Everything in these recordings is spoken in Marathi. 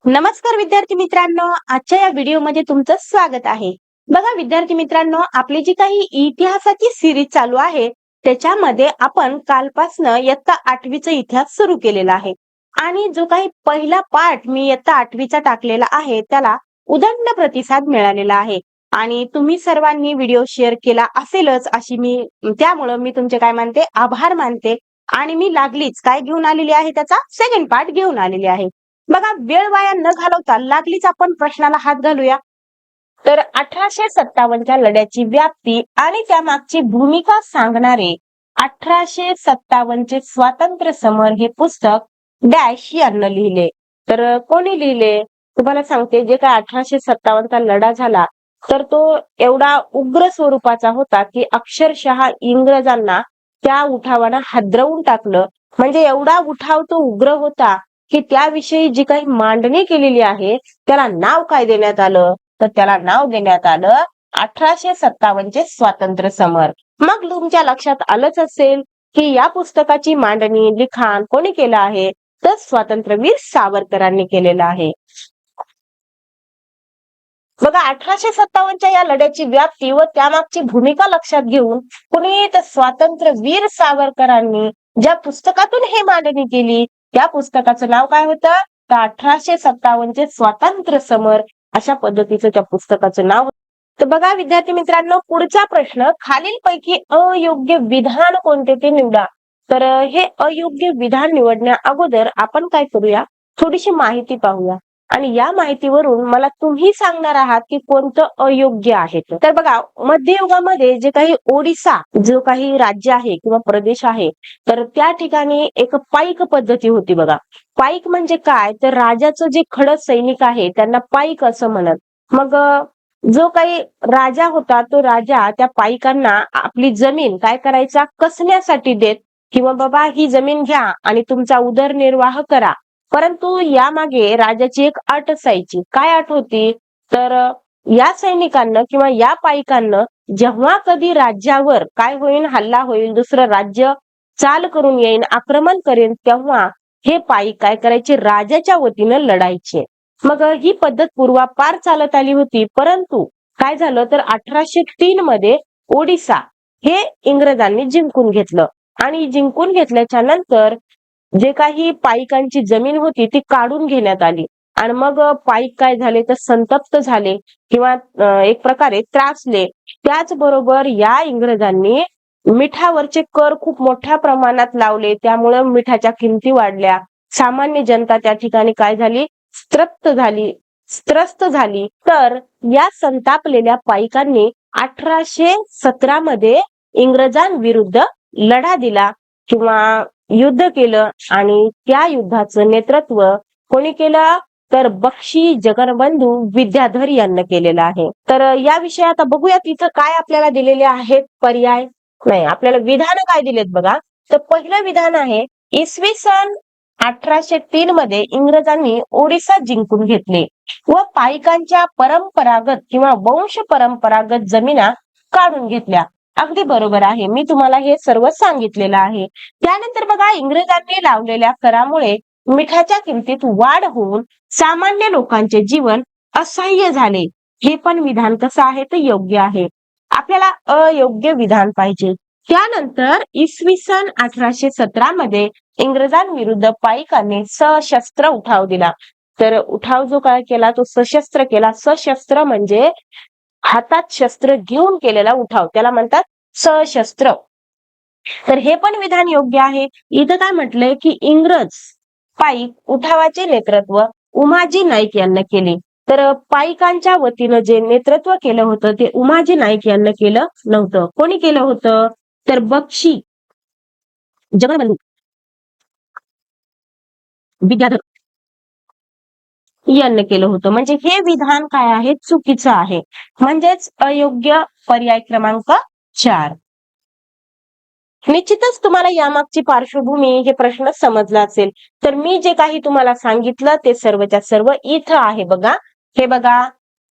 नमस्कार विद्यार्थी मित्रांनो, आजच्या या व्हिडिओमध्ये तुमचं स्वागत आहे. बघा विद्यार्थी मित्रांनो, आपली जी काही इतिहासाची सिरीज चालू आहे त्याच्यामध्ये आपण कालपासनं इयत्ता 8वीचा इतिहास सुरू केलेला आहे. आणि जो काही पहिला पार्ट मी इयत्ता 8वीचा टाकलेला आहे त्याला उदंड प्रतिसाद मिळालेला आहे. आणि तुम्ही सर्वांनी व्हिडिओ शेअर केला असेलच अशी त्यामुळं मी तुमचे काय मानते, आभार मानते. आणि मी लागलीच काय घेऊन आलेली आहे, त्याचा सेकंड पार्ट घेऊन आलेली आहे. बघा, वेळ वाया न घालवता लागलीच आपण प्रश्नाला हात घालूया. तर 1857च्या लढ्याची व्याप्ती आणि त्यामागची भूमिका सांगणारे 1857चे स्वातंत्र्य समर हे पुस्तक डॅश यांना लिहिले. तर कोणी लिहिले तुम्हाला सांगते. जे काय 1857चा लढा झाला तर तो एवढा उग्र स्वरूपाचा होता की अक्षरशः इंग्रजांना त्या उठावानं हादरवून टाकलं. म्हणजे एवढा उठाव तो उग्र होता की त्याविषयी जी काही मांडणी केलेली आहे त्याला नाव काय देण्यात आलं, तर त्याला नाव देण्यात आलं 1857चे स्वातंत्र्य समर. मग तुमच्या लक्षात आलंच असेल की या पुस्तकाची मांडणी लिखाण कोणी केलं आहे, तर स्वातंत्र्यवीर सावरकरांनी केलेलं आहे. बघा, 1857च्या या लढ्याची व्याप्ती व त्यामागची भूमिका लक्षात घेऊन कुणी तर स्वातंत्र्यवीर सावरकरांनी ज्या पुस्तकातून हे मांडणी केली त्या पुस्तकाचं नाव काय होतं, तर 1857चे स्वातंत्र्य समर अशा पद्धतीचं त्या पुस्तकाचं नाव. तर बघा विद्यार्थी मित्रांनो, पुढचा प्रश्न, खालीलपैकी अयोग्य विधान कोणते ते निवडा. तर हे अयोग्य विधान निवडण्या अगोदर आपण काय करूया, थोडीशी माहिती पाहूया. आणि या माहितीवरून मला तुम्ही सांगणार आहात की कोणतं अयोग्य आहे. तर बघा, मध्ययुगामध्ये जे काही ओडिसा जो काही राज्य आहे किंवा प्रदेश आहे तर त्या ठिकाणी एक पाईक पद्धती होती. बघा, पाईक म्हणजे काय, तर राजाचं जे खडं सैनिक आहे त्यांना पाईक असं म्हणत. मग जो काही राजा होता तो राजा त्या पाईकांना आपली जमीन काय करायचा, कसण्यासाठी देत, किंवा बाबा ही जमीन घ्या आणि तुमचा उदरनिर्वाह करा. परंतु यामागे राजाची एक अट असायची. काय अट होती, तर या सैनिकांना किंवा या पाईकांना जेव्हा कधी राज्यावर काय होईल, हल्ला होईल, दुसरं राज्य चाल करून येईल, आक्रमण करेल, तेव्हा हे पाईक काय करायचे, राजाच्या वतीनं लढायचे. मग ही पद्धत पूर्वापार चालत आली होती. परंतु काय झालं, तर 1803 मध्ये ओडिसा हे इंग्रजांनी जिंकून घेतलं. आणि जिंकून घेतल्याच्या नंतर जे काही पाईकांची जमीन होती ती काढून घेण्यात आली. आणि मग पाईक काय झाले, तर संतप्त झाले किंवा एक प्रकारे त्रासले. त्याचबरोबर या इंग्रजांनी मिठावरचे कर खूप मोठ्या प्रमाणात लावले. त्यामुळे मिठाच्या किमती वाढल्या. सामान्य जनता त्या ठिकाणी काय झाली, त्रस्त झाली. तर या संतापलेल्या पाईकांनी 1817 मध्ये इंग्रजांविरुद्ध लढा दिला किंवा युद्ध केलं. आणि त्या युद्धाचं नेतृत्व कोणी केलं, तर बक्षी जगनबंधू विद्याधर यांनी केलेलं आहे. तर या विषयी आता बघूया तिथं काय आपल्याला दिलेले आहेत पर्याय. नाही, आपल्याला विधान काय दिलेत बघा. तर पहिलं विधान आहे, इसवी सन 1803 मध्ये इंग्रजांनी ओडिसा जिंकून घेतले व पाईकांच्या परंपरागत किंवा वंश परंपरागत जमिना काढून घेतल्या. अगदी बरोबर आहे, मी तुम्हाला हे सर्व सांगितलेलं आहे. त्यानंतर बघा, इंग्रजांनी लावलेल्या करामुळे मिठाच्या किमतीत वाढ होऊन सामान्य लोकांचे जीवन असह्य झाले. हे पण विधान कसं आहे, तर योग्य आहे. आपल्याला अयोग्य विधान पाहिजे. त्यानंतर इसवी सन 1817 मध्ये इंग्रजांविरुद्ध पाईकांनी सशस्त्र उठाव दिला. तर उठाव जो काय केला तो सशस्त्र केला. सशस्त्र म्हणजे हातात शस्त्र घेऊन केलेला उठाव, त्याला म्हणतात सशस्त्र. तर हे पण विधान योग्य आहे. इथं काय म्हटलंय की इंग्रज पाईक उठावाचे नेतृत्व उमाजी नाईक यांना केले. तर पाईकांच्या वतीनं जे नेतृत्व केलं होतं ते उमाजी नाईक यांना केलं नव्हतं. कोणी केलं होतं, तर बक्षी जगनबंधू विद्याधर यांनी केलं होतं. म्हणजे हे विधान काय आहे, चुकीचं आहे. म्हणजेच अयोग्य पर्याय क्रमांक 4. निश्चितच तुम्हाला यामागची पार्श्वभूमी हे प्रश्न समजला असेल. तर मी जे काही तुम्हाला सांगितलं ते सर्वच्या सर्व इथं आहे. बघा, हे बघा,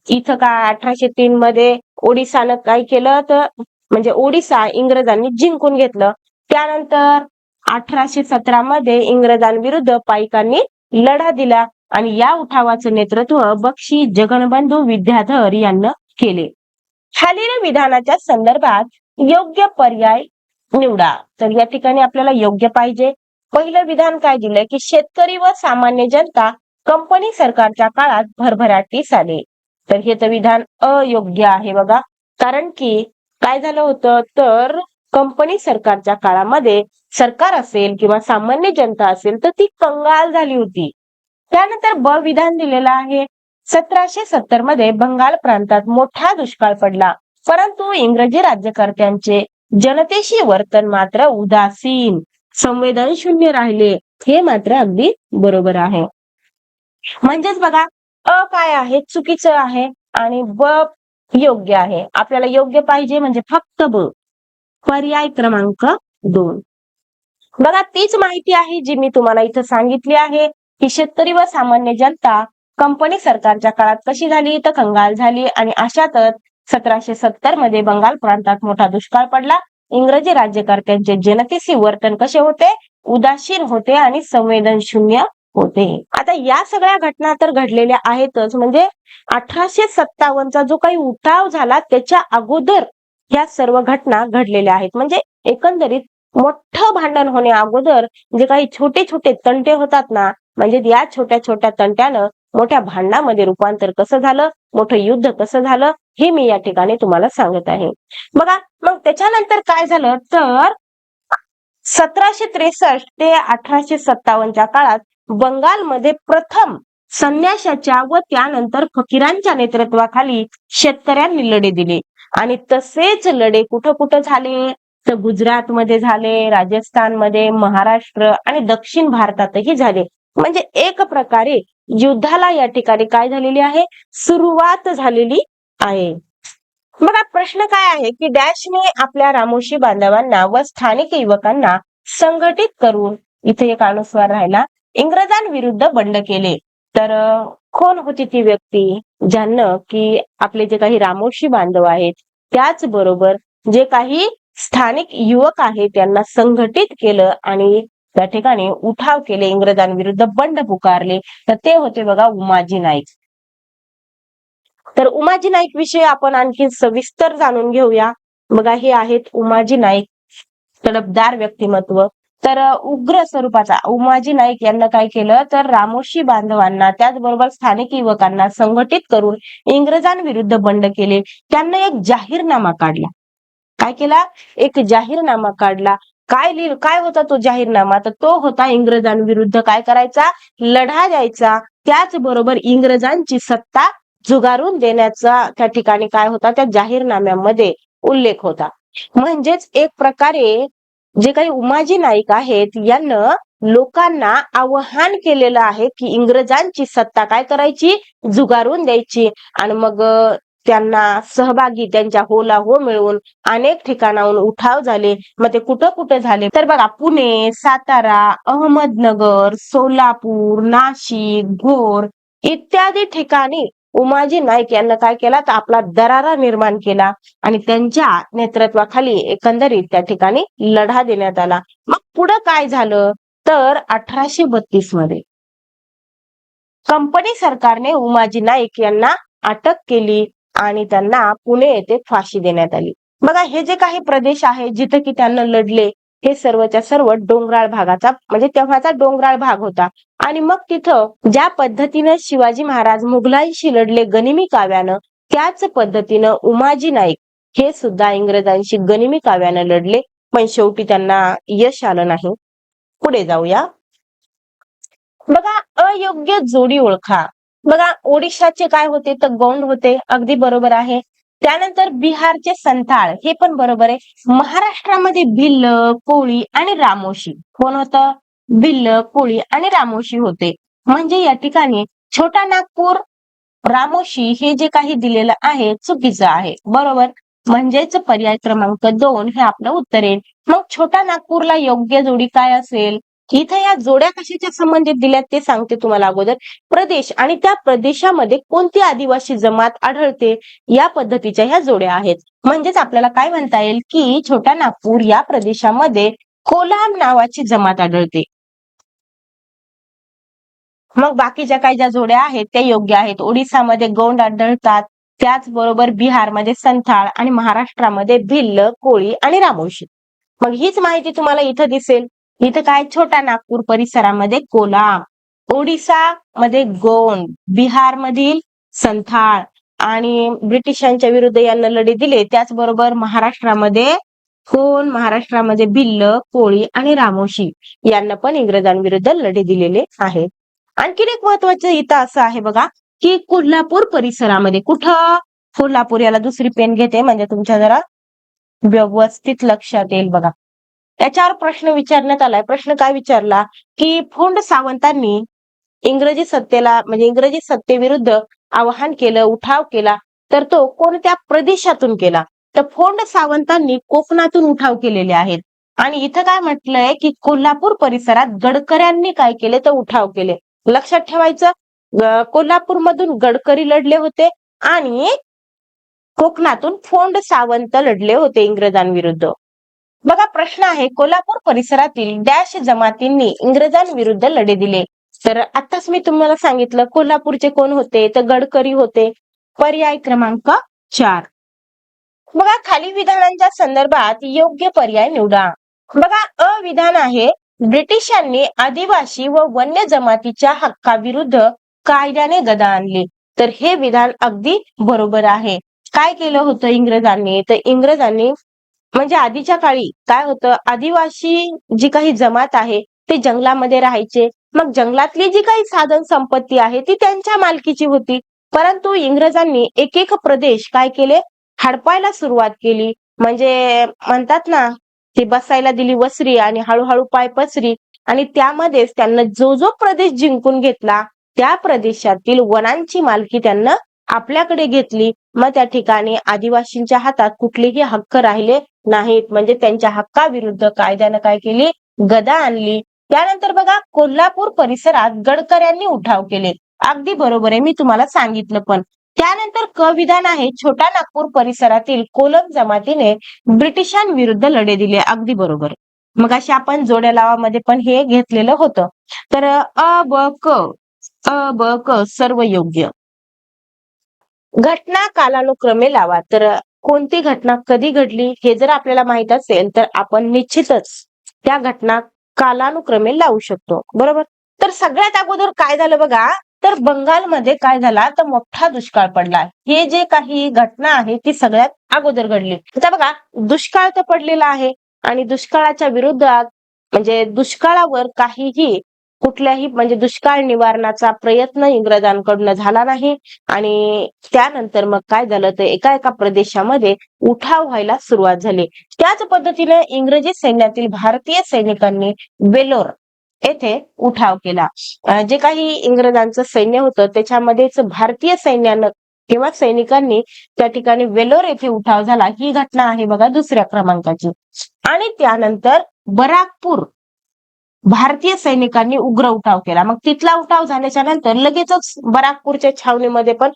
इथं काय 1803 मध्ये ओडिसानं काय केलं, तर म्हणजे ओडिसा इंग्रजांनी जिंकून घेतलं. त्यानंतर 1817 मध्ये इंग्रजांविरुद्ध पाईकांनी लढा दिला. आणि या उठावाचं नेतृत्व बक्षी जगनबंधू विद्याधर यांना केले. खालील विधानाच्या संदर्भात योग्य पर्याय निवडा. तर या ठिकाणी आपल्याला योग्य पाहिजे. पहिलं विधान काय दिलंय की शेतकरी व सामान्य जनता कंपनी सरकारच्या काळात भरभराटीस आले. तर हे तर विधान अयोग्य आहे बघा. कारण की काय झालं होतं तर कंपनी सरकारच्या काळामध्ये सरकार असेल किंवा सामान्य जनता असेल तर ती कंगाल झाली होती. त्यानंतर ब विधान दिलेलं आहे. 1770 मध्ये बंगाल प्रांतात मोठा दुष्काळ पडला, परंतु इंग्रजी राज्यकर्त्यांचे जनतेशी वर्तन मात्र उदासीन, संवेदनशून्य राहिले. हे मात्र अगदी बरोबर आहे. म्हणजेच बघा अ काय आहे चुकीचं आहे आणि ब योग्य आहे. आपल्याला योग्य पाहिजे म्हणजे फक्त ब. पर्याय क्रमांक 2. बघा तीच माहिती आहे जी मी तुम्हाला इथं सांगितली आहे की शेतकरी व सामान्य जनता कंपनी सरकारच्या काळात कशी झाली तर कंगाल झाली आणि अशातच 1770 मध्ये बंगाल प्रांतात मोठा दुष्काळ पडला. इंग्रजी राज्यकर्त्यांचे जनतेशी वर्तन कसे होते, उदासीन होते आणि संवेदनशून्य होते. आता या सगळ्या घटना तर घडलेल्या आहेतच, म्हणजे 1857चा जो काही उठाव झाला त्याच्या अगोदर या सर्व घटना घडलेल्या आहेत. म्हणजे एकंदरीत मोठं भांडण होण्या अगोदर जे काही छोटे छोटे तंटे होतात ना, म्हणजे या छोट्या छोट्या तंट्यानं मोठ्या भांडणामध्ये रूपांतर कसं झालं, मोठं युद्ध कसं झालं, हे मी या ठिकाणी तुम्हाला सांगत आहे. बघा मग त्याच्यानंतर काय झालं तर 1763 ते 1857च्या काळात बंगालमध्ये प्रथम संन्याशाच्या व त्यानंतर फकीरांच्या नेतृत्वाखाली शेतकऱ्यांनी लढे दिले आणि तसेच लढे कुठं कुठं झाले तर गुजरातमध्ये झाले, राजस्थानमध्ये, महाराष्ट्र आणि दक्षिण भारतातही झाले. म्हणजे एक प्रकारे युद्धाला या ठिकाणी काय झालेली आहे, सुरुवात झालेली आहे. बघा प्रश्न काय आहे की डॅशने आपल्या रामोशी बांधवांना व स्थानिक युवकांना संघटित करून, इथे एक अनुस्वार राहिला, इंग्रजांविरुद्ध बंड केले. तर कोण होती ती व्यक्ती ज्यांना की आपले जे काही रामोशी बांधव आहेत त्याचबरोबर जे काही स्थानिक युवक आहेत त्यांना संघटित केलं आणि त्या ठिकाणी उठाव केले, इंग्रजांविरुद्ध बंड पुकारले, तर ते होते बघा उमाजी नाईक. तर उमाजी नाईक विषयी आपण आणखी सविस्तर जाणून घेऊया. बघा हे आहेत उमाजी नाईक, तडफदार व्यक्तिमत्व. तर उग्र स्वरूपाचा उमाजी नाईक यांना काय केलं तर रामोशी बांधवांना त्याचबरोबर स्थानिक युवकांना संघटित करून इंग्रजांविरुद्ध बंड केले. त्यांना एक जाहीरनामा काढला. काय केला, एक जाहीरनामा काढला. काय होता तो जाहीरनामा तर तो होता इंग्रजांविरुद्ध काय करायचा, लढा द्यायचा, त्याचबरोबर इंग्रजांची सत्ता झुगारून देण्याचा त्या ठिकाणी काय होता त्या जाहीरनाम्यामध्ये उल्लेख होता. म्हणजेच एक प्रकारे जे काही उमाजी नाईक आहेत यांना लोकांना आवाहन केलेलं आहे की इंग्रजांची सत्ता काय करायची, झुगारून द्यायची. आणि मग त्यांना सहभागी त्यांच्या होला हो मिळवून अनेक ठिकाणाहून उठाव झाले. मग ते कुठं कुठं झाले तर बघा पुणे, सातारा, अहमदनगर, सोलापूर, नाशिक, भोर इत्यादी ठिकाणी उमाजी नाईक यांना काय केला तर आपला दरारा निर्माण केला आणि त्यांच्या नेतृत्वाखाली एकंदरीत त्या ठिकाणी लढा देण्यात आला. मग पुढे काय झालं तर 1832 मध्ये कंपनी सरकारने उमाजी नाईक यांना अटक केली आणि त्यांना पुणे येथे फाशी देण्यात आली. बघा हे जे काही प्रदेश आहे जिथे की त्यांना लढले हे सर्वच्या सर्व डोंगराळ भागाचा म्हणजे तेव्हाचा डोंगराळ भाग होता. आणि मग तिथं ज्या पद्धतीने शिवाजी महाराज मुघलांशी लढले गनिमी काव्यानं, त्याच पद्धतीनं उमाजी नाईक हे सुद्धा इंग्रजांशी गनिमी काव्यानं लढले, पण शेवटी त्यांना यश आलं नाही. पुढे जाऊया. बघा अयोग्य जोडी ओळखा. बघा ओडिशाचे काय होते तर गौंड होते, अगदी बरोबर आहे. त्यानंतर बिहारचे संथाळ हे पण बरोबर आहे. महाराष्ट्रामध्ये भिल्ल, कोळी आणि रामोशी कोण होतं, भिल्ल, कोळी आणि रामोशी होते. म्हणजे या ठिकाणी छोटा नागपूर, रामोशी हे जे काही दिलेलं आहे चुकीचं आहे, बरोबर. म्हणजेच पर्याय क्रमांक 2 हे आपलं उत्तर येईल. मग छोटा नागपूरला योग्य जोडी काय असेल, इथे या जोड्या कशाच्या संबंधित दिल्यात ते सांगते तुम्हाला अगोदर. प्रदेश आणि त्या प्रदेशामध्ये कोणती आदिवासी जमात आढळते या पद्धतीच्या ह्या जोड्या आहेत. म्हणजेच आपल्याला काय म्हणता येईल की छोटा नागपूर या प्रदेशामध्ये कोलाम नावाची जमात आढळते. मग बाकीच्या काही ज्या जोड्या आहेत त्या योग्य आहेत. ओडिसामध्ये गोंड आढळतात, त्याचबरोबर बिहारमध्ये संथाळ आणि महाराष्ट्रामध्ये भिल्ल, कोळी आणि रामोशी. मग हीच माहिती तुम्हाला इथं दिसेल. इथं काय छोटा नागपूर परिसरामध्ये कोलाम, ओडिसामध्ये गोंड, बिहारमधील संथाळ आणि ब्रिटिशांच्या विरुद्ध यांना लढे दिले. त्याचबरोबर महाराष्ट्रामध्ये महाराष्ट्रामध्ये भिल्ल, कोळी आणि रामोशी यांना पण इंग्रजांविरुद्ध लढे दिलेले आहेत. आणखीन एक महत्वाचं इथं असं आहे बघा, की कोल्हापूर परिसरामध्ये कुठं, कोल्हापूर, याला दुसरी पेन घेते म्हणजे तुमच्या जरा व्यवस्थित लक्षात येईल बघा. याच्यावर प्रश्न विचारण्यात आलाय. प्रश्न काय विचारला, की फोंड सावंतांनी इंग्रजी सत्तेला म्हणजे इंग्रजी सत्तेविरुद्ध आवाहन केलं, उठाव केला, तर तो कोणत्या प्रदेशातून केला? तर फोंड सावंतांनी कोकणातून उठाव केलेले आहेत. आणि इथं काय म्हटलंय, की कोल्हापूर परिसरात गडकऱ्यांनी काय केले तर उठाव केले. लक्षात ठेवायचं, कोल्हापूरमधून गडकरी लढले होते आणि कोकणातून फोंड सावंत लढले होते इंग्रजांविरुद्ध. बघा प्रश्न आहे, कोल्हापूर परिसरातील डॅश जमातींनी इंग्रजांविरुद्ध लढे दिले. तर आताच मी तुम्हाला सांगितलं कोल्हापूरचे कोण होते, तर गडकरी होते. पर्याय क्रमांक 4. बघा खाली विधानांच्या संदर्भात योग्य पर्याय निवडा. बघा अ विधान आहे, ब्रिटिशांनी आदिवासी व वन्य जमातीच्या हक्काविरुद्ध कायद्याने गदा आणली. तर हे विधान अगदी बरोबर आहे. काय केलं होतं इंग्रजांनी, तर इंग्रजांनी म्हणजे आधीच्या काळी काय होतं, आदिवासी जी काही जमात आहे ते जंगलामध्ये राहायचे. मग जंगलातली जी काही साधन संपत्ती आहे ती त्यांच्या मालकीची होती. परंतु इंग्रजांनी एक एक प्रदेश काय केले, हडपायला सुरुवात केली. म्हणजे म्हणतात ना, ती बसायला दिली वसरी आणि हळूहळू पाय पसरी. आणि त्यामध्येच त्यांना जो जो प्रदेश जिंकून घेतला त्या प्रदेशातील वनांची मालकी त्यांना आपल्याकडे घेतली. मग त्या ठिकाणी आदिवासींच्या हातात कुठलेही हक्क राहिले नाहीत. म्हणजे त्यांच्या हक्काविरुद्ध कायद्यानं काय केली, गदा आणली. त्यानंतर बघा कोल्हापूर परिसरात गडकऱ्यांनी उठाव केले. अगदी बरोबर आहे, मी तुम्हाला सांगितलं पण. त्यानंतर क विधान आहे, छोटा नागपूर परिसरातील कोलम जमातीने ब्रिटिशांविरुद्ध लढे दिले. अगदी बरोबर. मग अशी आपण जोड्या लावामध्ये पण हे घेतलेलं होतं. तर अ ब क सर्व योग्य. घटना कालानुक्रमे लावा. तर कोणती घटना कधी घडली हे जर आपल्याला माहित असेल तर आपण निश्चितच त्या घटना कालानुक्रमे लावू शकतो. बरोबर. तर सगळ्यात अगोदर काय झालं बघा, तर बंगालमध्ये काय झाला तर मोठा दुष्काळ पडला. हे जे काही घटना आहे ती सगळ्यात अगोदर घडली. आता बघा दुष्काळ तर पडलेला आहे आणि दुष्काळाच्या विरोधात म्हणजे दुष्काळावर काहीही कुठल्याही म्हणजे दुष्काळ निवारणाचा प्रयत्न इंग्रजांकडून झाला नाही. आणि त्यानंतर मग काय झालं तर एका एका प्रदेशामध्ये उठाव व्हायला सुरुवात झाली. त्याच पद्धतीने इंग्रजी सैन्यातील भारतीय सैनिकांनी वेलोर येथे उठाव केला. जे काही इंग्रजांचं सैन्य होतं त्याच्यामध्येच भारतीय सैन्यानं किंवा सैनिकांनी त्या ठिकाणी वेलोर येथे उठाव झाला. ही घटना आहे बघा दुसऱ्या क्रमांकाची. आणि त्यानंतर बराकपूर भारतीय सैनिकांनी उग्र उठाव केला. मग तिथला उठाव झाल्याच्या नंतर लगेचच बराकपूरच्या छावणीमध्ये पण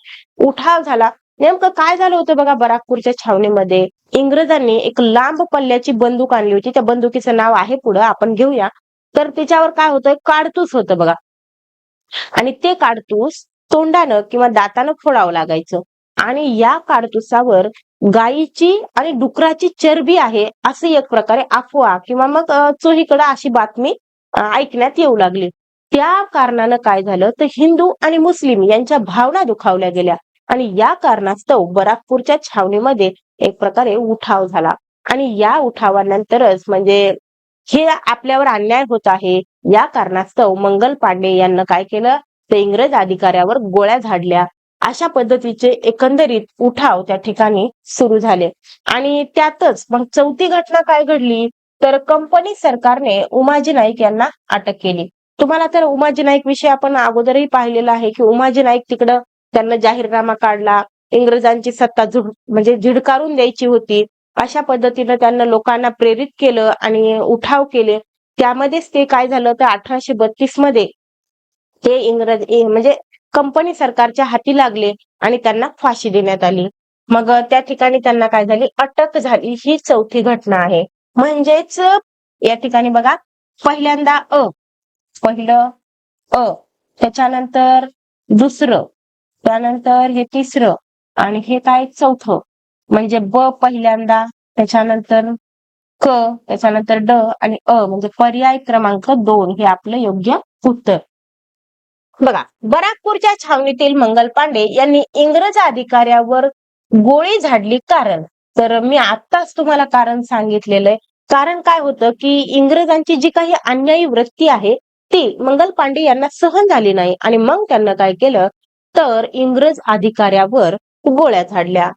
उठाव झाला. नेमकं काय झालं होतं बघा, बराकपूरच्या छावणीमध्ये इंग्रजांनी एक लांब पल्ल्याची बंदूक आणली होती. त्या बंदुकीचं नाव आहे पुढं आपण घेऊया. तर त्याच्यावर काय होतं, काडतूस होतं बघा. आणि ते काडतूस तोंडानं किंवा दातानं फोडावं लागायचं. आणि या काडतुसावर गायीची आणि डुकराची चरबी आहे अशी एक प्रकारे अफवा किंवा मग चोहीकडे अशी बातमी ऐकण्यात येऊ लागली. त्या कारणानं काय झालं तर हिंदू आणि मुस्लिम यांच्या भावना दुखावल्या गेल्या. आणि या कारणास्तव बराकपूरच्या छावणीमध्ये एक प्रकारे उठाव झाला. आणि या उठावानंतरच म्हणजे हे आपल्यावर अन्याय होत आहे या कारणास्तव मंगल पांडे यांना काय केलं तर इंग्रज अधिकाऱ्यावर गोळ्या झाडल्या. अशा पद्धतीचे एकंदरीत उठाव त्या ठिकाणी सुरू झाले. आणि त्यातच मग चौथी घटना काय घडली तर कंपनी सरकारने उमाजी नाईक यांना अटक केली. तुम्हाला तर उमाजी नाईक विषयी आपण अगोदरही पाहिलेलं आहे की उमाजी नाईक तिकडं त्यांना जाहीरनामा काढला. इंग्रजांची सत्ता म्हणजे झिडकारून द्यायची होती. अशा पद्धतीनं त्यांना लोकांना प्रेरित केलं आणि उठाव केले. त्यामध्येच ते काय झालं तर 1832 मध्ये ते म्हणजे कंपनी सरकारच्या हाती लागले आणि त्यांना फाशी देण्यात आली. मग त्या ठिकाणी त्यांना काय झाली, अटक झाली. ही चौथी घटना आहे. म्हणजेच या ठिकाणी बघा पहिल्यांदा पहिलं त्याच्यानंतर दुसरं, त्यानंतर हे तिसरं आणि हे काय चौथं. म्हणजे ब पहिल्यांदा, त्याच्यानंतर क, त्याच्यानंतर ड आणि अ म्हणजे पर्याय क्रमांक 2 हे आपलं योग्य उत्तर. बघा, बराकपूरच्या छावणीतील मंगल पांडे यांनी इंग्रज अधिकाऱ्यावर गोळी झाडली कारण. तर मी आत्ताच तुम्हाला कारण सांगितलेलं आहे. कारण काय होतं की इंग्रजांची जी काही अन्यायी वृत्ती आहे ती मंगल पांडे यांना सहन झाली नाही आणि मग त्यांना काय केलं तर इंग्रज अधिकाऱ्यावर गोळ्या झाडल्या.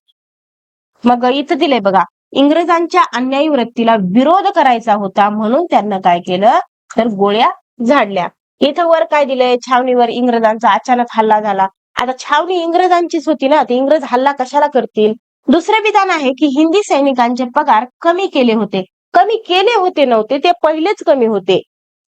मग इथं दिलंय बघा, इंग्रजांच्या अन्यायी वृत्तीला विरोध करायचा होता म्हणून त्यांना काय केलं तर गोळ्या झाडल्या. इथं वर काय दिलंय, छावणीवर इंग्रजांचा अचानक हल्ला झाला. आता छावणी इंग्रजांचीच होती ना, ते इंग्रज हल्ला कशाला करतील. दुसरं विधान आहे की हिंदी सैनिकांचे पगार कमी केले होते. कमी केले होते नव्हते, ते पहिलेच कमी होते.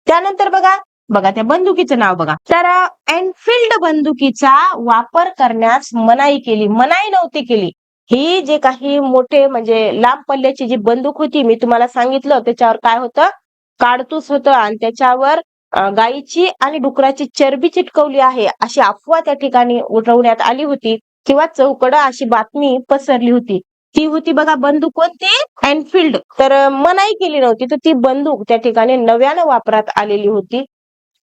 त्यानंतर बघा, बघा त्या बंदुकीचं नाव बघा, तर एनफिल्ड बंदुकीचा वापर करण्यास मनाई केली. मनाई नव्हती केली. ही जे काही मोठे म्हणजे लांब पल्ल्याची जी बंदूक होती, मी तुम्हाला सांगितलं त्याच्यावर काय होतं, काडतूस होतं आणि त्याच्यावर गायीची आणि डुकराची चरबी चिटकवली आहे अशी अफवा त्या ठिकाणी उठवण्यात आली होती किंवा चौकडं अशी बातमी पसरली होती. ती होती बघा बंदूक कोणती, एनफिल्ड. तर मनाई केली नव्हती, तर ती बंदूक त्या ठिकाणी नव्यानं वापरात आलेली होती.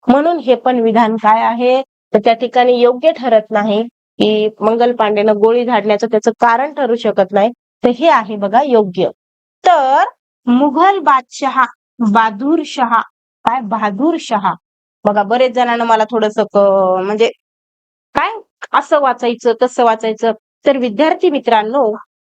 म्हणून हे पण विधान काय आहे तर त्या ठिकाणी योग्य ठरत नाही की मंगल पांडेनं गोळी झाडण्याचं त्याचं कारण ठरू शकत नाही. तर हे आहे बघा योग्य. तर मुघल बादशहा बहादूर शहा, काय बहादूर शहा. बघा बरेच जणांना मला थोडस म्हणजे काय असं वाचायचं तसं वाचायचं. तर विद्यार्थी मित्रांनो,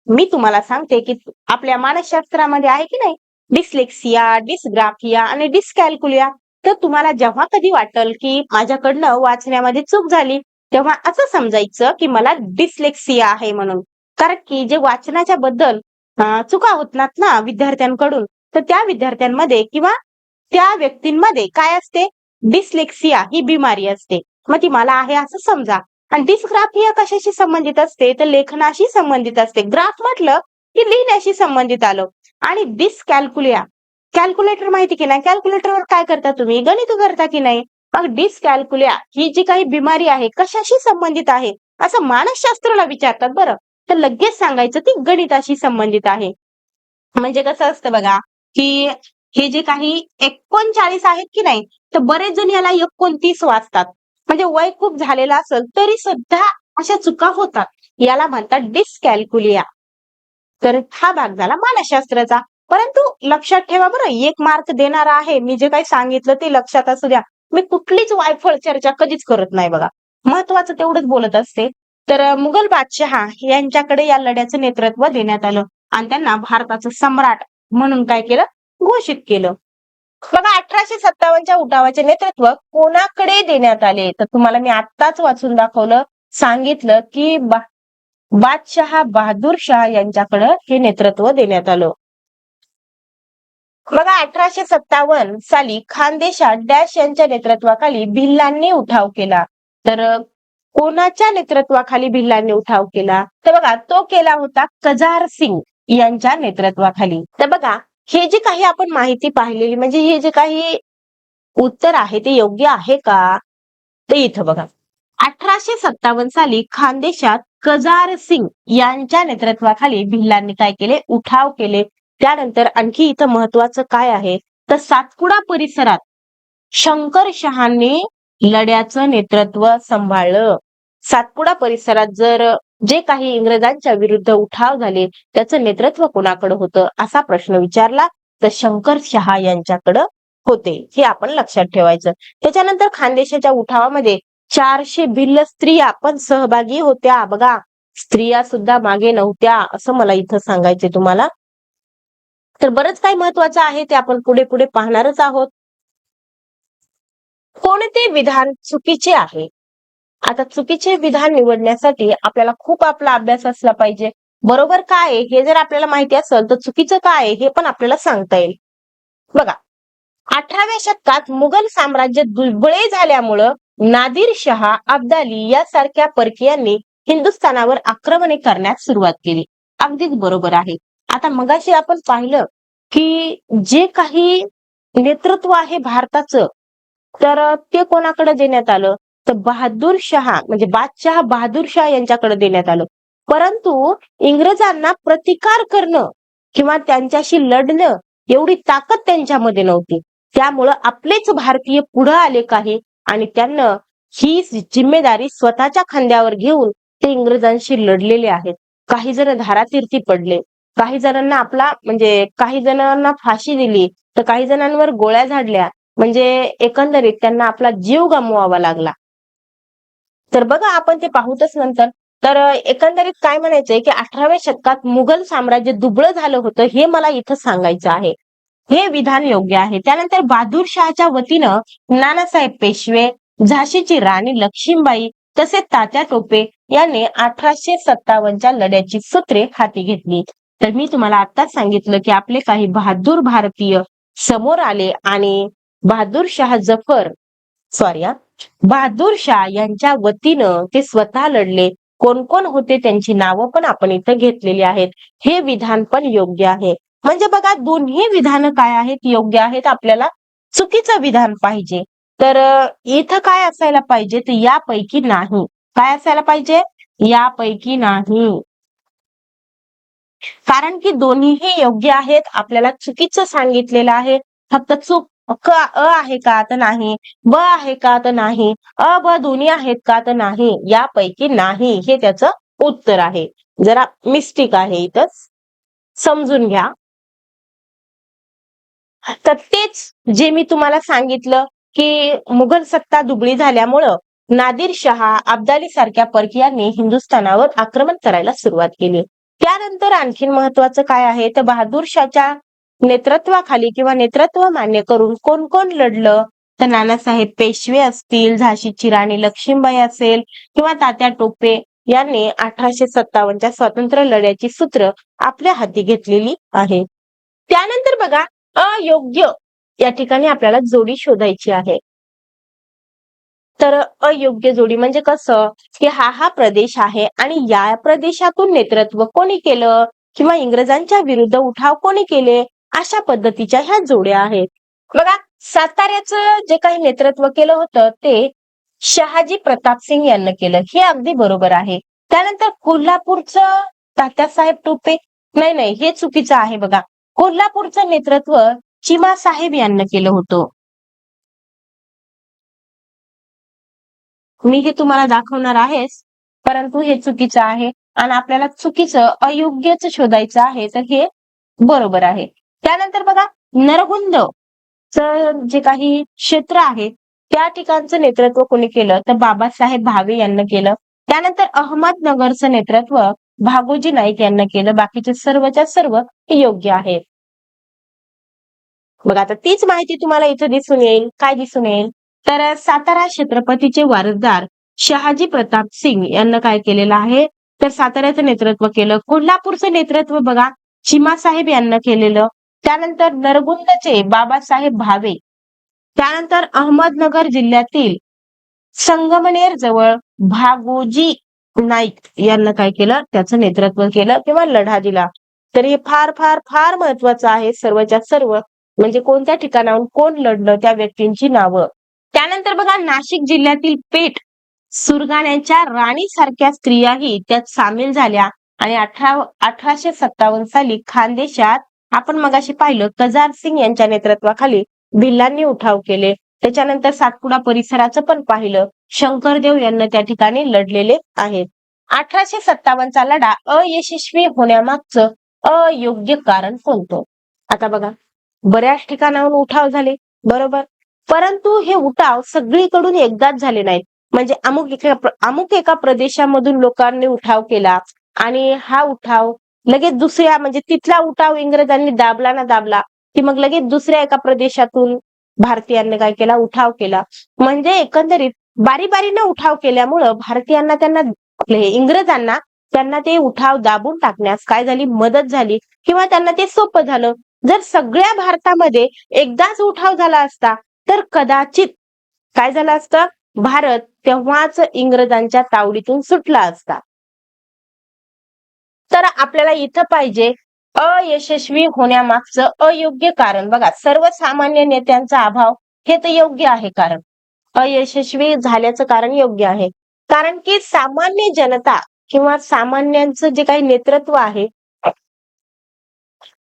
मी तुम्हाला सांगते की आपल्या मानसशास्त्रामध्ये आहे की नाही डिस्लेक्सिया, डिस्ग्राफिया आणि डिस्कॅल्कुलिया. तर तुम्हाला जेव्हा कधी वाटल की माझ्याकडनं वाचण्यामध्ये चूक झाली तेव्हा असं समजायचं की मला डिस्लेक्सिया आहे म्हणून. कारण की जे वाचनाच्या बद्दल चुका होतात ना विद्यार्थ्यांकडून, तर त्या विद्यार्थ्यांमध्ये किंवा त्या व्यक्तींमध्ये काय असते, डिस्लेक्सिया ही बिमारी असते. मग ती मला आहे असं समजा. आणि डिस्ग्राफिया कशाशी संबंधित असते तर लेखनाशी संबंधित असते. ग्राफ म्हटलं की लिहिण्याशी संबंधित आलं. आणि डिस्कॅल्कुलिया, कॅल्क्युलेटर माहिती की नाही, कॅल्क्युलेटरवर काय करता तुम्ही, गणित करता की नाही. मग डिस्कॅल्कुलिया ही जी काही बिमारी आहे कशाशी संबंधित आहे असं मानसशास्त्राला विचारतात बरं, तर लगेच सांगायचं ती गणिताशी संबंधित आहे. म्हणजे कसं असतं बघा की हे जे काही 39 आहेत की नाही, तर बरेच जण याला 29 वाचतात. म्हणजे वय खूप झालेलं असेल तरी सुद्धा अशा चुका होतात. याला म्हणतात डिस्कॅल्कुलिया. तर हा भाग झाला मानसशास्त्राचा. परंतु लक्षात ठेवा बरं, 1 मार्क देणार आहे. मी जे काही सांगितलं ते लक्षात असू द्या. मी कुठलीच वायफळ चर्चा कधीच करत नाही बघा. महत्वाचं तेवढंच बोलत असते. तर मुघल बादशहा यांच्याकडे या लढ्याचं नेतृत्व देण्यात आलं आणि त्यांना भारताचं सम्राट म्हणून काय केलं, घोषित केलं. बघा 1857च्या उठावाचे नेतृत्व कोणाकडे देण्यात आले तर तुम्हाला मी आत्ताच वाचून दाखवलं, सांगितलं की बादशहा बहादूर शाह यांच्याकडे हे नेतृत्व देण्यात आलं. बघा 1857 साली खानदेशात डॅश यांच्या नेतृत्वाखाली भिल्लांनी उठाव केला. तर कोणाच्या नेतृत्वाखाली भिल्लांनी उठाव केला तर बघा तो केला होता कजार सिंग यांच्या नेतृत्वाखाली. तर बघा हे जे काही आपण माहिती पाहिलेली म्हणजे हे जे काही उत्तर आहे ते योग्य आहे का, ते इथं बघा 1857 साली खानदेशात कजार सिंग यांच्या नेतृत्वाखाली भिल्लांनी काय केले, उठाव केले. त्यानंतर आणखी इथं महत्वाचं काय आहे तर सातपुडा परिसरात शंकरशहांनी लढ्याचं नेतृत्व सांभाळलं. सातपुडा परिसरात जर जे काही इंग्रजांच्या विरुद्ध उठाव झाले त्याचं नेतृत्व कोणाकडे होतं असा प्रश्न विचारला तर शंकरशहा यांच्याकडे होते. हे आपण लक्षात ठेवायचं. त्याच्यानंतर खानदेशाच्या उठावामध्ये 400 भिल्ल स्त्रिया पण सहभागी होत्या. बघा स्त्रिया सुद्धा मागे नव्हत्या असं मला इथं सांगायचंय तुम्हाला. तर बरंच काही महत्वाचं आहे ते आपण पुढे पुढे पाहणारच आहोत. कोणते विधान चुकीचे आहे. आता चुकीचे विधान निवडण्यासाठी आपल्याला खूप आपला अभ्यास असला पाहिजे. बरोबर काय आहे हे जर आपल्याला माहिती असेल तर चुकीचं काय आहे हे पण आपल्याला सांगता येईल. बघा 18व्या शतकात मुघल साम्राज्य दुबळे झाल्यामुळं नादिर शहा, अब्दाली यासारख्या परकीयांनी हिंदुस्थानावर आक्रमणे करण्यास सुरुवात केली. अगदीच बरोबर आहे. आता मगाशी आपण पाहिलं की जे काही नेतृत्व आहे भारताचं तर ते कोणाकडे देण्यात आलं तर बहादूर शहा म्हणजे बादशहा बहादूर शाह यांच्याकडे देण्यात आलं. परंतु इंग्रजांना प्रतिकार करणं किंवा त्यांच्याशी लढणं एवढी ताकद त्यांच्यामध्ये नव्हती. त्यामुळं आपलेच भारतीय पुढे आले काही आणि त्यांना ही जिम्मेदारी स्वतःच्या खांद्यावर घेऊन ते इंग्रजांशी लढलेले आहेत. काही जण धारातीर्थी पडले, काही जणांना काही जणांना फाशी दिली, तर काही जणांवर गोळ्या झाडल्या. म्हणजे एकंदरीत त्यांना आपला जीव गमवावा लागला. तर बघा आपण ते पाहूतच नंतर. तर एकंदरीत काय म्हणायचंय की 18व्या शतकात मुघल साम्राज्य दुबळं झालं होतं हे मला इथं सांगायचं आहे. हे विधान योग्य आहे. त्यानंतर बहादूर शहाच्या वतीनं नानासाहेब पेशवे, झाशीची राणी लक्ष्मीबाई तसेच तात्या टोपे यांनी 1857च्या लढ्याची सूत्रे हाती घेतली. तर मी तुम्हाला आत्ताच सांगितलं की आपले काही बहादूर भारतीय समोर आले आणि बहादूर शाह जफर सॉरी बहादूर शाह यांच्या वतीनं ते स्वतः लढले. कोण कोण होते त्यांची नावं पण आपण इथं घेतलेली आहेत. हे विधान पण योग्य आहे. म्हणजे बघा दोन्ही विधानं काय आहेत, योग्य आहेत. आपल्याला चुकीचं विधान पाहिजे तर इथं काय असायला पाहिजे, तर यापैकी नाही. काय असायला पाहिजे? यापैकी नाही. कारण की दोन्हीही योग्य आहेत. आपल्याला चुकीचं सांगितलेलं आहे. फक्त चूक आहे का तर नाही, ब आहे का तर नाही, ब दोन्ही आहेत का तर नाही, यापैकी नाही हे त्याचं उत्तर आहे. जरा मिस्टेक आहे इथं, समजून घ्या. तर तेच जे मी तुम्हाला सांगितलं की मुघल सत्ता दुबळी झाल्यामुळं नादिर शहा, अब्दाली सारख्या परकीयांनी हिंदुस्थानावर आक्रमण करायला सुरुवात केली. त्यानंतर आणखीन महत्वाचं काय आहे, तर बहादूर शाहच्या नेतृत्वाखाली किंवा नेतृत्व मान्य करून कोण कोण लढलं, तर नानासाहेब पेशवे असतील, झाशीची राणी लक्ष्मीबाई असेल किंवा तात्या टोपे यांनी 1857च्या स्वातंत्र्य लढ्याची सूत्र आपल्या हाती घेतलेली आहे. त्यानंतर बघा अयोग्य या ठिकाणी आपल्याला जोडी शोधायची आहे. तर अयोग्य जोडी म्हणजे कसं की हा प्रदेश आहे आणि या प्रदेशातून नेतृत्व कोणी केलं किंवा इंग्रजांच्या विरुद्ध उठाव कोणी केले, अशा पद्धतीच्या ह्या जोड्या आहेत. बघा साताऱ्याचं जे काही नेतृत्व केलं होतं ते शहाजी प्रताप सिंग यांनी केलं, हे अगदी बरोबर आहे. त्यानंतर कोल्हापूरचं तात्यासाहेब टोपे, नाही हे चुकीचं आहे. बघा कोल्हापूरचं नेतृत्व चिमासाहेब यांनी केलं होतं. मी हे तुम्हाला दाखवणार आहेच, परंतु हे चुकीचं आहे आणि आपल्याला चुकीचं अयोग्यच शोधायचं आहे, तर हे बरोबर आहे. त्यानंतर बघा नरगुंद जे काही क्षेत्र आहे त्या ठिकाणचं नेतृत्व कोणी केलं, तर बाबासाहेब भावे यांनी केलं. त्यानंतर अहमदनगरचं नेतृत्व भागोजी नाईक यांनी केलं. बाकीचे सर्वच्या सर्व योग्य आहेत. बघा आता तीच माहिती तुम्हाला इथे दिसून येईल. काय दिसून येईल, तर सातारा छत्रपतीचे वारसदार शहाजी प्रताप सिंग यांना काय केलेलं आहे, तर साताऱ्याचं नेतृत्व केलं. कोल्हापूरचं नेतृत्व बघा चिमासाहेब यांना केलेलं. त्यानंतर नरगुंदचे बाबासाहेब भावे. त्यानंतर अहमदनगर जिल्ह्यातील संगमनेर जवळ भागोजी नाईक यांना काय केलं, त्याचं नेतृत्व केलं किंवा लढा दिला. तर हे फार फार फार महत्वाचं आहे. सर्वच्या सर्व म्हणजे कोणत्या ठिकाणाहून कोण लढलं त्या व्यक्तींची नावं. त्यानंतर बघा नाशिक जिल्ह्यातील पेठ सुरगाण्याच्या राणी सारख्या स्त्रियाही त्यात सामील झाल्या आणि 1857 साली खानदेशात आपण मगाशी पाहिलं कजार सिंग यांच्या नेतृत्वाखाली भिल्लांनी उठाव केले. त्याच्यानंतर सातपुडा परिसराचं पण पाहिलं, शंकरदेव यांना त्या ठिकाणी लढलेले आहेत. 1857चा लढा अयशस्वी होण्यामागचं अयोग्य कारण कोणतं? आता बघा बऱ्याच ठिकाणाहून उठाव झाले, बरोबर, परंतु हे उठाव सगळीकडून एकदाच झाले नाहीत. म्हणजे अमुक एका प्रदेशामधून लोकांनी उठाव केला आणि हा उठाव लगेच दुसऱ्या म्हणजे तिथला उठाव इंग्रजांनी दाबला की मग लगेच दुसऱ्या एका प्रदेशातून भारतीयांनी काय केला, उठाव केला. म्हणजे एकंदरीत बारीबारीनं उठाव केल्यामुळं भारतीयांना इंग्रजांना त्यांना ते उठाव दाबून टाकण्यास काय झाली, मदत झाली किंवा त्यांना ते सोपं झालं. जर सगळ्या भारतामध्ये एकदाच उठाव झाला असता तर कदाचित काय झालं असतं, भारत तेव्हाच इंग्रजांच्या तावडीतून सुटला असता. तर आपल्याला इथं पाहिजे अयशस्वी होण्यामागचं अयोग्य कारण. बघा सर्वसामान्य नेत्यांचा अभाव हे तर योग्य आहे कारण, अयशस्वी झाल्याचं कारण योग्य आहे. कारण की सामान्य जनता किंवा सामान्यांचं जे काही नेतृत्व आहे,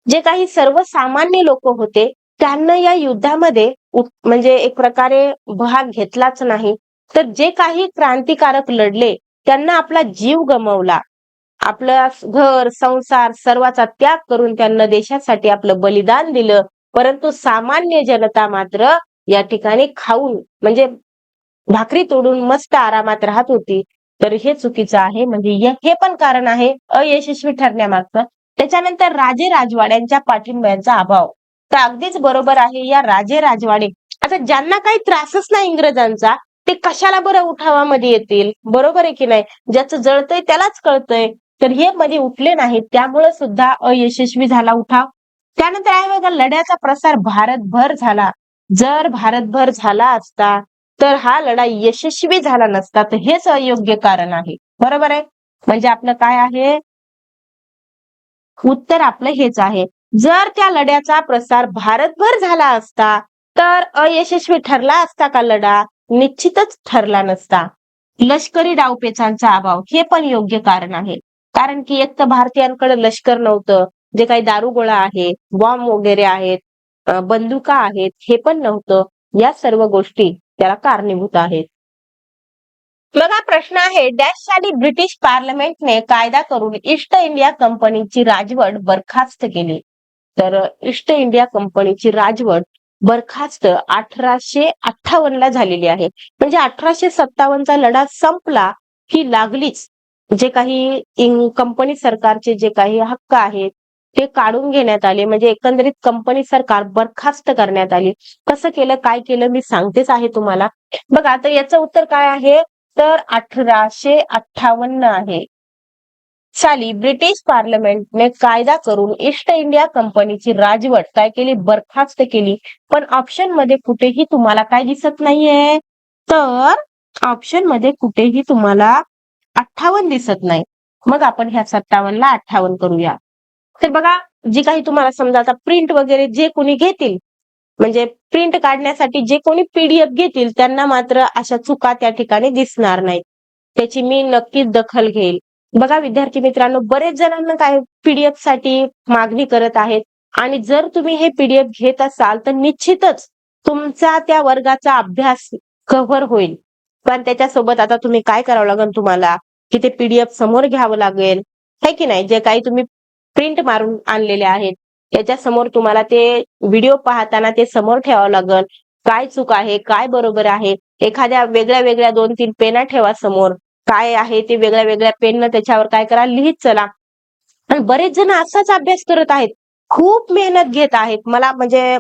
जे काही सर्वसामान्य लोक होते, त्यांना या युद्धामध्ये म्हणजे एक प्रकारे भाग घेतलाच नाही. तर जे काही क्रांतिकारक लढले, त्यांना आपला जीव गमावला. आपलं घर, संसार सर्वाचा त्याग करून त्यांना देशासाठी आपलं बलिदान दिलं. परंतु सामान्य जनता मात्र या ठिकाणी खाऊन म्हणजे भाकरी तोडून मस्त आरामात राहत होती. तर हे चुकीचं आहे. म्हणजे हे पण कारण आहे अयशस्वी ठरण्यामागचं. त्याच्यानंतर राजे राजवाड्यांच्या पाठिंब्याचा अभाव. तर अगदीच बरोबर आहे. या राजे राजवाडे आता ज्यांना काही त्रासच नाही इंग्रजांचा, ते कशाला बरं उठावामध्ये येतील? बरोबर आहे की नाही? ज्याचं जळतंय त्यालाच कळतंय. तर हे मध्ये उठले नाहीत, त्यामुळे सुद्धा अयशस्वी झाला उठाव. त्यानंतर आहे बघा, लढ्याचा प्रसार भारतभर झाला. जर भारतभर झाला असता, तर हा लढा यशस्वी झाला नसता. तर हेच अयोग्य कारण आहे. बरोबर आहे? म्हणजे आपलं काय आहे? उत्तर आपलं हेच आहे. जर त्या लढ्याचा प्रसार भारतभर झाला असता, तर अयशस्वी ठरला असता का लढा? निश्चितच ठरला नसता. लष्करी डावपेचांचा अभाव हे पण योग्य कारण आहे. कारण की एक तर भारतीयांकडे लष्कर नव्हतं. जे काही दारुगोळा आहे, बॉम्ब वगैरे आहेत, बंदुका आहेत, हे पण नव्हतं. या सर्व गोष्टी त्याला कारणीभूत आहेत. बघा प्रश्न आहे, डॅश साली ब्रिटिश पार्लमेंटने कायदा करून ईस्ट इंडिया कंपनीची राजवट बरखास्त केली. तर ईस्ट इंडिया कंपनीची राजवट बरखास्त 1858 ला झालेली आहे. म्हणजे 1857चा लढा संपला की लागलीच जे काही कंपनी सरकारचे जे काही हक्क आहेत ते काढून घेण्यात आले. म्हणजे एकंदरीत कंपनी सरकार बरखास्त करण्यात आली. कसं केलं, काय केलं मी सांगतेच आहे तुम्हाला. बघा आता याचं उत्तर काय आहे, तर 1858 आहे. साली ब्रिटिश पार्लमेंटने कायदा करून ईस्ट इंडिया कंपनीची राजवट काय केली, बरखास्त केली. पण ऑप्शन मध्ये कुठेही तुम्हाला काय दिसत नाहीये, तर ऑप्शन मध्ये कुठेही तुम्हाला 58 दिसत नाही. मग आपण ह्या 57 ला 58 करूया. तर बघा, जी काही तुम्हाला समजा आता प्रिंट वगैरे जे कोणी घेतील, म्हणजे प्रिंट काढण्यासाठी जे कोणी पीडीएफ घेतील, त्यांना मात्र अशा चुका त्या ठिकाणी दिसणार नाहीत. त्याची मी नक्कीच दखल घेईल. बघा विद्यार्थी मित्रांनो, बरेच जणांना काय पीडीएफ साठी मागणी करत आहेत. आणि जर तुम्ही हे पीडीएफ घेत असाल, तर निश्चितच तुमचा त्या वर्गाचा अभ्यास कव्हर होईल. पण त्याच्यासोबत आता तुम्ही काय करावं लागेल तुम्हाला, की ते पीडीएफ समोर घ्यावं लागेल, है की नाही? जे काही तुम्ही प्रिंट मारून आणलेले आहेत, त्याच्या समोर तुम्हाला ते व्हिडिओ पाहताना ते समोर ठेवावं लागेल. काय चूक आहे, काय बरोबर आहे. एखाद्या वेगळ्या वेगळ्या 2-3 पेना ठेवा समोर. काय आहे ते वेगळ्या वेगळ्या पेननं त्याच्यावर काय करा, लिहित चला. आणि बरेच जण असाच अभ्यास करत आहेत. खूप मेहनत घेत आहेत. मला म्हणजे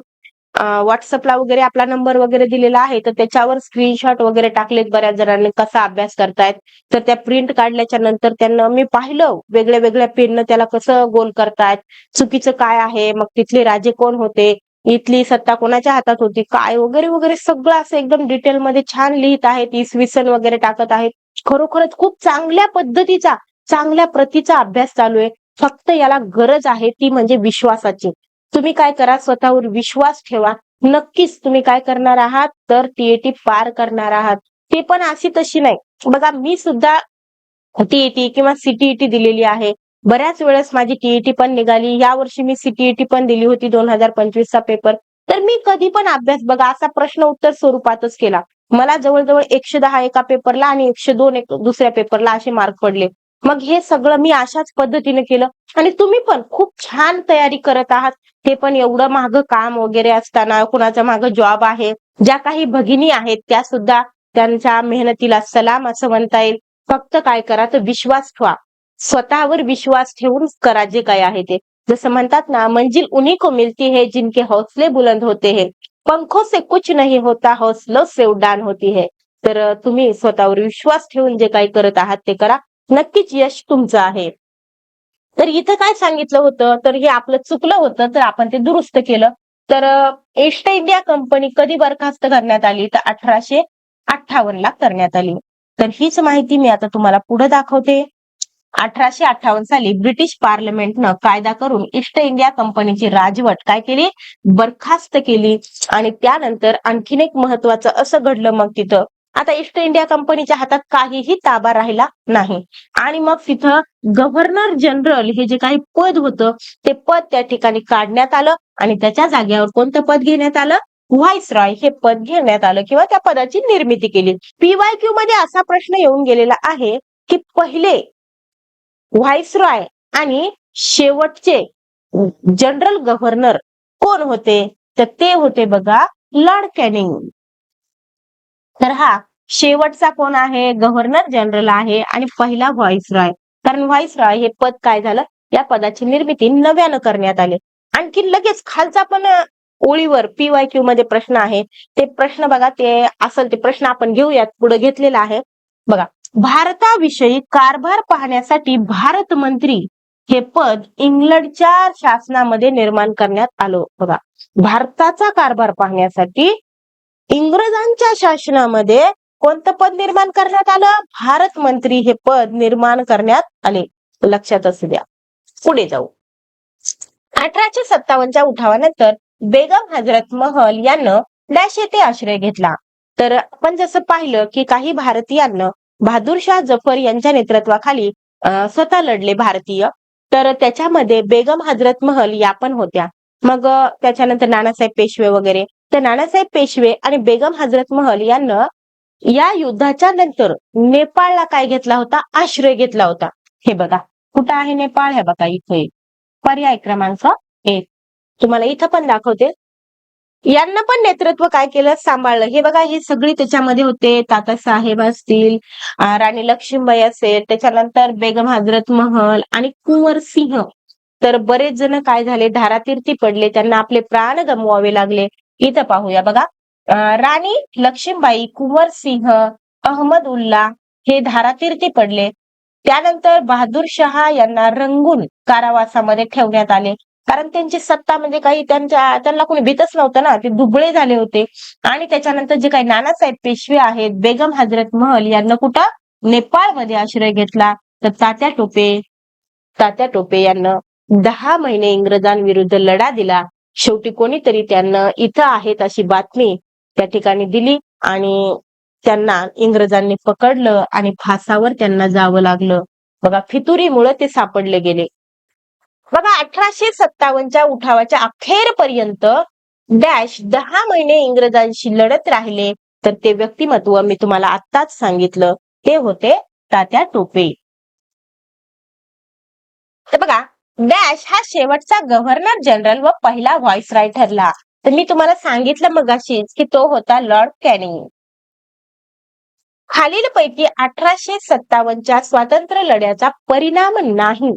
WhatsAppला वगैरे आपला नंबर वगैरे दिलेला आहे, तर त्याच्यावर स्क्रीनशॉट वगैरे टाकलेत बऱ्याच जणांनी, कसा अभ्यास करतायत. तर त्या प्रिंट काढल्याच्या नंतर त्यांना मी पाहिलं वेगळ्या वेगळ्या पेननं त्याला कसं गोल करतायत, चुकीचं काय आहे, मग तिथले राजे कोण होते, इथली सत्ता कोणाच्या हातात होती, काय वगैरे वगैरे सगळं असं एकदम डिटेलमध्ये छान लिहित आहेत, इसवी सन वगैरे टाकत आहेत. खरोखरच खूप चांगल्या पद्धतीचा, चांगल्या प्रतीचा अभ्यास चालू आहे. फक्त याला गरज आहे ती म्हणजे विश्वासाची. तुम्ही काय करा, स्वतःवर विश्वास ठेवा. नक्कीच तुम्ही काय करणार आहात, तर टीईटी पार करणार आहात. ते पण अशी तशी नाही. बघा मी सुद्धा टीईटी किंवा सीटीईटी दिलेली आहे. बऱ्याच वेळेस माझी टीईटी पण निघाली. यावर्षी मी सीटीईटी पण दिली होती 2025 चा पेपर. तर मी कधी पण अभ्यास बघा असा प्रश्न उत्तर स्वरूपातच केला. मला जवळ-जवळ 110 एका पेपरला आणि 102 दुसऱ्या पेपरला असे मार्क पडले. मग हे सगळं मी अशाच पद्धतीने केलं. आणि तुम्ही पण खूप छान तयारी करत आहात. ते पण एवढं मागं काम वगैरे असताना, कुणाच्या मागं जॉब आहे. ज्या काही भगिनी आहेत त्या सुद्धा त्यांच्या मेहनतीला सलाम असं म्हणता येईल. फक्त काय करा, तर विश्वास ठेवा. स्वतःवर विश्वास ठेवून करा जे काही आहे ते. जसं म्हणतात ना, मंजिल उन्हीं को मिलती है जिनके हौसले बुलंद होते हैं. पंखों से कुछ नहीं होता, हौसलों से उड्डाण होती है. तर तुम्ही स्वतःवर विश्वास ठेवून जे काही करत आहात ते करा. नक्कीच यश तुमचं आहे. तर इथं काय सांगितलं होतं, तर हे आपलं चुकलं होतं, तर आपण ते दुरुस्त केलं. तर ईस्ट इंडिया कंपनी कधी बरखास्त करण्यात आली, तर 1858 ला करण्यात आली. तर हीच माहिती मी आता तुम्हाला पुढे दाखवते. 1858 साली ब्रिटिश पार्लमेंटनं कायदा करून ईस्ट इंडिया कंपनीची राजवट काय केली, बरखास्त केली. आणि त्यानंतर आणखीन एक महत्वाचं असं घडलं मग तिथं, आता ईस्ट इंडिया कंपनीच्या हातात काहीही ताबा राहिला नाही. आणि मग तिथं गव्हर्नर जनरल हे जे काही पद होतं ते पद त्या ठिकाणी काढण्यात आलं आणि त्याच्या जागेवर कोणतं पद घेण्यात आलं, व्हाईसरॉय हे पद घेण्यात आलं किंवा त्या पदाची निर्मिती केली. PYQ मध्ये असा प्रश्न येऊन गेलेला आहे की पहिले व्हाईसरॉय आणि शेवटचे जनरल गव्हर्नर कोण होते, तर ते होते बघा लॉर्ड कॅनिंग. तर हा शेवटचा कोण आहे, गव्हर्नर जनरल आहे आणि पहिला व्हाईसरॉय. कारण व्हाईसरॉय हे पद काय झालं, या पदाची निर्मिती नव्यानं करण्यात आली. आणखी लगेच खालचा पण ओळीवर PYQ मध्ये प्रश्न आहे, ते प्रश्न बघा, ते असेल ते प्रश्न आपण घेऊयात, पुढे घेतलेला आहे बघा. भारताविषयी कारभार पाहण्यासाठी भारत मंत्री हे पद इंग्लंडच्या शासनामध्ये निर्माण करण्यात आलं. बघा, भारताचा कारभार पाहण्यासाठी इंग्रजांच्या शासनामध्ये कोणतं पद निर्माण करण्यात आलं, भारत मंत्री हे पद निर्माण करण्यात आले. लक्षात असू द्या. पुढे जाऊ. 1857च्या उठावानंतर बेगम हजरत महल यानं डॅश येथे आश्रय घेतला. तर आपण जसं पाहिलं की काही भारतीयांना बहादूर शाह जफर यांच्या नेतृत्वाखाली स्वतः लढले भारतीय, तर त्याच्यामध्ये बेगम हजरत महल या पण होत्या. मग त्याच्यानंतर नानासाहेब पेशवे वगैरे. तर नानासाहेब पेशवे आणि बेगम हजरत महल यांना या युद्धाच्या नंतर नेपाळला काय घेतला होता, आश्रय घेतला होता. हे बघा कुठं आहे नेपाळ, हे बघा इथे पर्याय क्रमांक 1. तुम्हाला इथं पण दाखवते. यांना पण नेतृत्व काय केलं, सांभाळलं. हे बघा, हे सगळी त्याच्यामध्ये होते. तात्यासाहेब असतील, राणी लक्ष्मीबाई असेल, त्याच्यानंतर बेगम हजरत महल आणि कुंवर सिंह. तर बरेच जण काय झाले, धारातीर्थी पडले, त्यांना आपले प्राण गमवावे लागले. इथं पाहूया बघा, राणी लक्ष्मीबाई, कुंवर सिंह, अहमदउल्ला हे धारातीर्थी पडले. त्यानंतर बहादूर शहा यांना रंगून कारावासामध्ये ठेवण्यात आले, कारण त्यांची सत्ता म्हणजे काही त्यांना कोणी भीतच नव्हतं ना, ते दुबळे झाले होते. आणि त्याच्यानंतर जे काही नानासाहेब पेशवे आहेत, बेगम हजरत महल यांना कुठं नेपाळमध्ये आश्रय घेतला. तर तात्या टोपे यांना 10 महिने इंग्रजांविरुद्ध लढा दिला. शेवटी कोणीतरी त्यांना इथं आहेत अशी बातमी त्या ठिकाणी दिली आणि त्यांना इंग्रजांनी पकडलं आणि फासावर त्यांना जावं लागलं. बघा, फितुरीमुळे ते सापडले गेले. बघा, 1857च्या उठावाच्या अखेरपर्यंत डॅश 10 महिने इंग्रजांशी लढत राहिले. तर ते व्यक्तिमत्व मी तुम्हाला आत्ताच सांगितलं, ते होते तात्या टोपे. तर बघा, डॅश हा शेवटचा गव्हर्नर जनरल व पहिला व्हाईसरॉय ठरला. तर मी तुम्हाला सांगितलं मगाशीच की तो होता लॉर्ड कॅनिंग. खालीलपैकी 1857च्या स्वातंत्र्य लढ्याचा परिणाम नाही.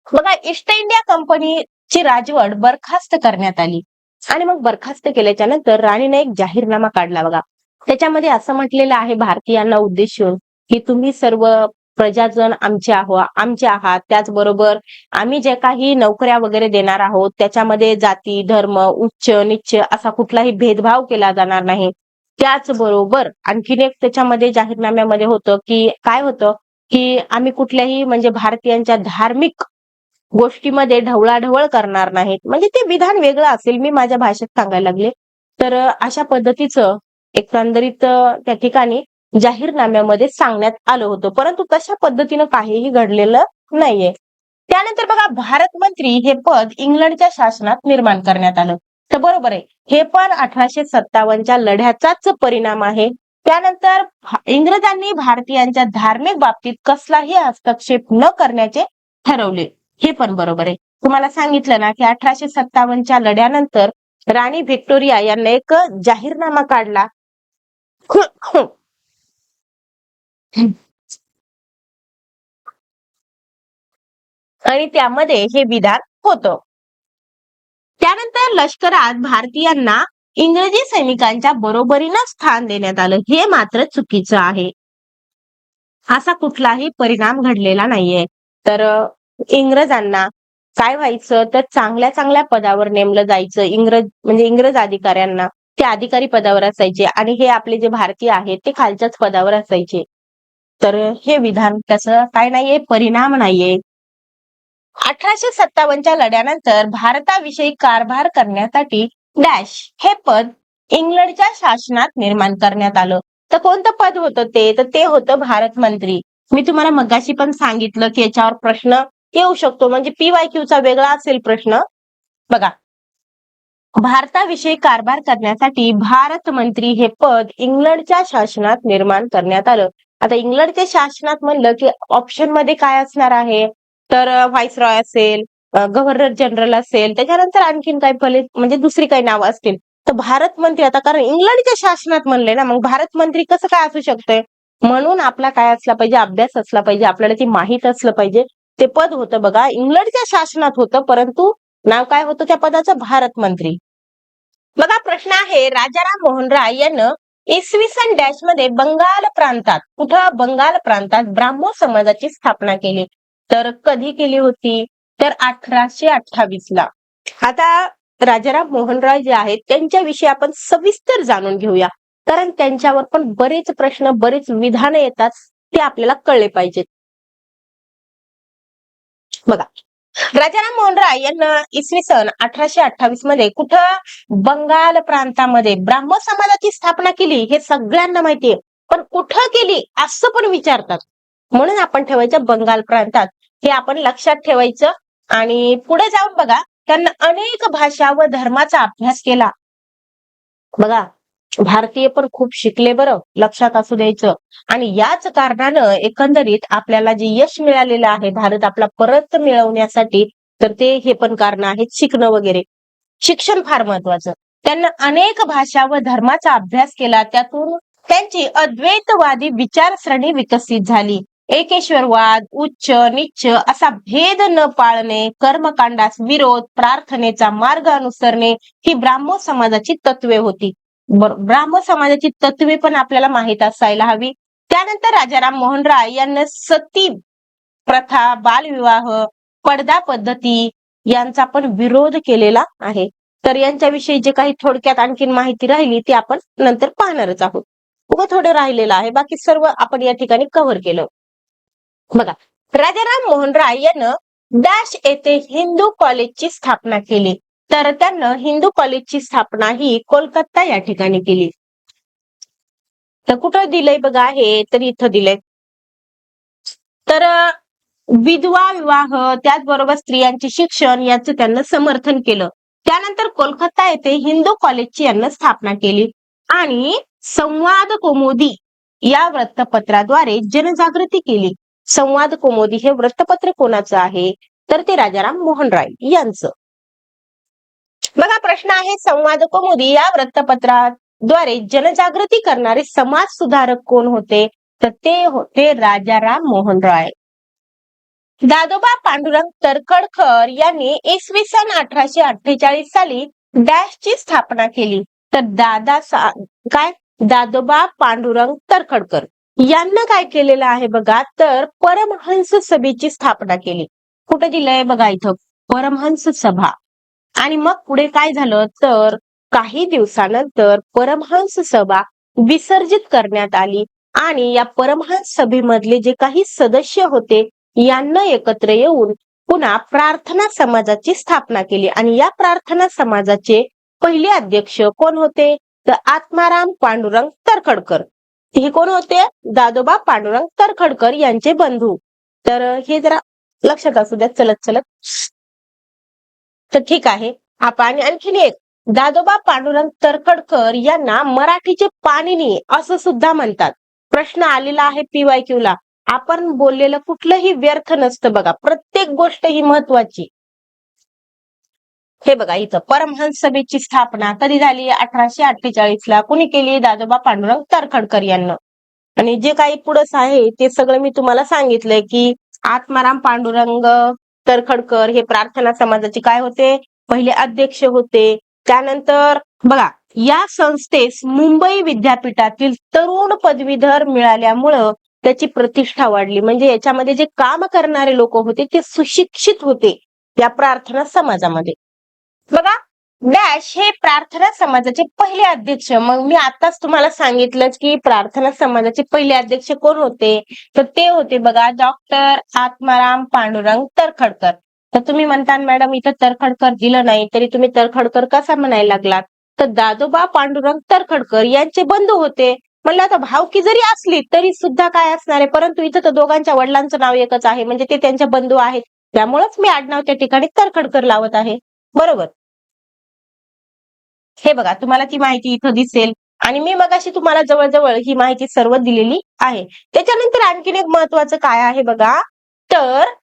बघा, ईस्ट इंडिया कंपनीची राजवट बरखास्त करण्यात आली आणि मग बरखास्त केल्याच्या नंतर राणीने एक जाहीरनामा काढला. बघा, त्याच्यामध्ये असं म्हटलेलं आहे भारतीयांना उद्देशून की तुम्ही सर्व प्रजाजन आमचे आहात, त्याचबरोबर आम्ही जे काही नोकऱ्या वगैरे देणार आहोत त्याच्यामध्ये जाती धर्म उच्च नीच असा कुठलाही भेदभाव केला जाणार नाही. त्याचबरोबर आणखीन एक त्याच्यामध्ये जाहीरनाम्यामध्ये होतं की काय होतं, की आम्ही कुठल्याही म्हणजे भारतीयांच्या धार्मिक गोष्टीमध्ये ढवळाढवळ करणार नाहीत. म्हणजे ते विधान वेगळं असेल, मी माझ्या भाषेत सांगायला लागले. तर अशा पद्धतीचं एकंदरीत त्या ठिकाणी जाहीरनाम्यामध्ये सांगण्यात आलं होतं, परंतु तशा पद्धतीनं काहीही घडलेलं नाहीये. त्यानंतर बघा, भारत मंत्री हे पद इंग्लंडच्या शासनात निर्माण करण्यात आलं. तर बरोबर आहे, हे पण 1857च्या लढ्याचाच परिणाम आहे. त्यानंतर इंग्रजांनी भारतीयांच्या धार्मिक बाबतीत कसलाही हस्तक्षेप न करण्याचे ठरवले. हे पण बरोबर आहे. तुम्हाला सांगितलं ना की 1857च्या लढ्यानंतर राणी व्हिक्टोरिया यांनी एक जाहीरनामा काढला आणि त्यामध्ये हे विधान होतं. त्यानंतर लष्करात भारतीयांना इंग्रजी सैनिकांच्या बरोबरीनं स्थान देण्यात आलं. हे मात्र चुकीचं आहे. असा कुठलाही परिणाम घडलेला नाहीये. तर इंग्रजांना काय व्हायचं, तर चांगल्या चांगल्या पदावर नेमलं जायचं. इंग्रज अधिकाऱ्यांना ते अधिकारी पदावर असायचे आणि हे आपले जे भारतीय आहेत ते खालच्याच पदावर असायचे. तर हे विधान त्याचं काय नाहीये, परिणाम नाहीये. 1857च्या लढ्यानंतर भारताविषयी कारभार करण्यासाठी डॅश हे पद इंग्लंडच्या शासनात निर्माण करण्यात आलं. तर कोणतं पद होतं ते? तर ते होतं भारत मंत्री. मी तुम्हाला मगाशी पण सांगितलं की याच्यावर प्रश्न येऊ शकतो, म्हणजे PYQचा वेगळा असेल प्रश्न. बघा, भारताविषयी कारभार करण्यासाठी भारत मंत्री हे पद इंग्लंडच्या शासनात निर्माण करण्यात आलं. आता इंग्लंडच्या शासनात म्हणलं की ऑप्शन मध्ये काय असणार आहे? तर व्हाईसरॉय असेल, गव्हर्नर जनरल असेल, त्याच्यानंतर आणखीन काही भले म्हणजे दुसरी काही नावं असतील. तर भारत मंत्री, आता कारण इंग्लंडच्या शासनात म्हणले ना, मग भारत मंत्री कसं काय असू शकतंय? म्हणून आपला काय असला पाहिजे, अभ्यास असला पाहिजे, आपल्याला ते माहित असलं पाहिजे. ते पद होतं बघा, इंग्लंडच्या शासनात होतं, परंतु नाव काय होतं त्या पदाचं? भारत मंत्री. बघा, प्रश्न आहे, राजाराम मोहन राय यानं इसवी सन डॅश मध्ये बंगाल प्रांतात, कुठं? बंगाल प्रांतात ब्राह्मो समाजाची स्थापना केली. तर कधी केली होती? तर 1828 ला. आता राजाराम मोहन राय जे आहेत त्यांच्याविषयी आपण सविस्तर जाणून घेऊया, कारण त्यांच्यावर पण बरेच प्रश्न, बरेच विधानं येतात, ते आपल्याला कळले पाहिजेत. बघा, राजाराम मोहन राय यांना इसवी सन 1828 मध्ये कुठं? बंगाल प्रांतामध्ये ब्राह्मण समाजाची स्थापना केली, हे सगळ्यांना माहितीये. पण कुठं केली असं पण विचारतात, म्हणून आपण ठेवायचं बंगाल प्रांतात. हे आपण लक्षात ठेवायचं. आणि पुढे जाऊन बघा, त्यांना अनेक भाषा व धर्माचा अभ्यास केला. बघा, भारतीय पण खूप शिकले बरं, लक्षात असू द्यायचं. आणि याच कारणानं एकंदरीत आपल्याला जे यश मिळालेलं आहे भारत आपला परत मिळवण्यासाठी, तर ते हे पण कारण आहेत, शिकणं वगैरे. शिक्षण फार महत्वाचं. त्यांना अनेक भाषा व धर्माचा अभ्यास केला, त्यातून त्यांची अद्वैतवादी विचारसरणी विकसित झाली. एकेश्वरवाद, उच्च नीच असा भेद न पाळणे, कर्मकांडास विरोध, प्रार्थनेचा मार्ग अनुसरणे ही ब्राह्मो समाजाची तत्वे होती. ब्राह्मो समाजाची तत्वे पण आपल्याला माहित असायला हवी. त्यानंतर राजाराम मोहन राय यांना सती प्रथा, बालविवाह, पडदा पद्धती यांचा पण विरोध केलेला आहे. तर यांच्याविषयी जे काही थोडक्यात आणखीन माहिती राहिली ती आपण नंतर पाहणारच आहोत. उगा थोडं राहिलेलं आहे, बाकी सर्व आपण या ठिकाणी कव्हर केलं. बघा, राजाराम मोहन राय यानं डॅश येथे हिंदू कॉलेजची स्थापना केली. तर त्यानं हिंदू कॉलेजची स्थापना ही कोलकाता या ठिकाणी केली. तर कुठं दिलंय बघा हे? तर इथं दिलंय. तर विधवा विवाह, त्याचबरोबर स्त्रियांचे शिक्षण याचं त्यांना समर्थन केलं. त्यानंतर कोलकाता येथे हिंदू कॉलेजची यांना स्थापना केली आणि संवाद कौमुदी या वृत्तपत्राद्वारे जनजागृती केली. संवाद कौमुदी हे वृत्तपत्र कोणाचं आहे? तर ते राजाराम मोहन राय यांचं. बघा, प्रश्न आहे, संवाद कौमुदी या वृत्तपत्राद्वारे जनजागृती करणारे समाज सुधारक कोण होते? तर ते होते राजाराम मोहन राय. दादोबा पांडुरंग तरखडकर यांनी इसवी सन 1848 साली डॅशची स्थापना केली. तर काय? दादोबा पांडुरंग तरखडकर यांना काय केलेलं आहे बघा? तर परमहंस सभेची स्थापना केली. कुठे दिलंय बघा इथं? परमहंस सभा. आणि मग पुढे काय झालं? तर काही दिवसानंतर परमहंस सभा विसर्जित करण्यात आली आणि या परमहंस सभेमधले जे काही सदस्य होते यांना एकत्र येऊन पुन्हा प्रार्थना समाजाची स्थापना केली. आणि या प्रार्थना समाजाचे पहिले अध्यक्ष कोण होते? तर आत्माराम पांडुरंग तरखडकर. हे कोण होते? दादोबा पांडुरंग तरखडकर यांचे बंधू. तर हे जरा लक्षात असू द्या चलत चलत. तर ठीक आहे, आपण आणखीन एक, दादोबा पांडुरंग तरखडकर यांना मराठीचे पाणिनी असं सुद्धा म्हणतात. प्रश्न आलेला आहे PYQ ला. आपण बोललेलं कुठलंही व्यर्थ नसतं बघा, प्रत्येक गोष्ट ही महत्वाची. हे बघा इथं, परमहंस सभेची स्थापना कधी झाली? 1848 ला. कोणी केली? दादोबा पांडुरंग तरखडकर यांना. आणि जे काही पुढं आहे ते सगळं मी तुम्हाला सांगितलंय की आत्माराम पांडुरंग तरखडकर हे प्रार्थना समाजाचे काय होते? पहिले अध्यक्ष होते. त्यानंतर बघा, या संस्थेस मुंबई विद्यापीठातील तरुण पदवीधर मिळाल्यामुळं त्याची प्रतिष्ठा वाढली. म्हणजे याच्यामध्ये जे काम करणारे लोक होते ते सुशिक्षित होते या प्रार्थना समाजामध्ये. बघा, डॅश हे प्रार्थना समाजाचे पहिले अध्यक्ष. मग मी आताच तुम्हाला सांगितलंच की प्रार्थना समाजाचे पहिले अध्यक्ष कोण होते, तर ते होते बघा डॉक्टर आत्माराम पांडुरंग तर्खडकर. तर तुम्ही म्हणता मॅडम इथं तर्खडकर दिलं नाही तरी तुम्ही तर्खडकर कसा म्हणायला लागलात, तर दादोबा पांडुरंग तर्खडकर यांचे बंधू होते. म्हणलं आता भावकी जरी असली तरी सुद्धा काय असणार आहे, परंतु इथं तर दोघांच्या वडिलांचं नाव एकच आहे म्हणजे ते त्यांचे बंधू आहेत, त्यामुळेच मी आडनाव त्या ठिकाणी तर्खडकर लावत आहे. बरोबर. हे बघा तुम्हाला ती माहिती इथं दिसेल आणि मी मगाशी तुम्हाला जवळजवळ ही माहिती सर्व दिलेली आहे. त्याच्यानंतर आणखीन एक महत्वाचं काय आहे बघा, तर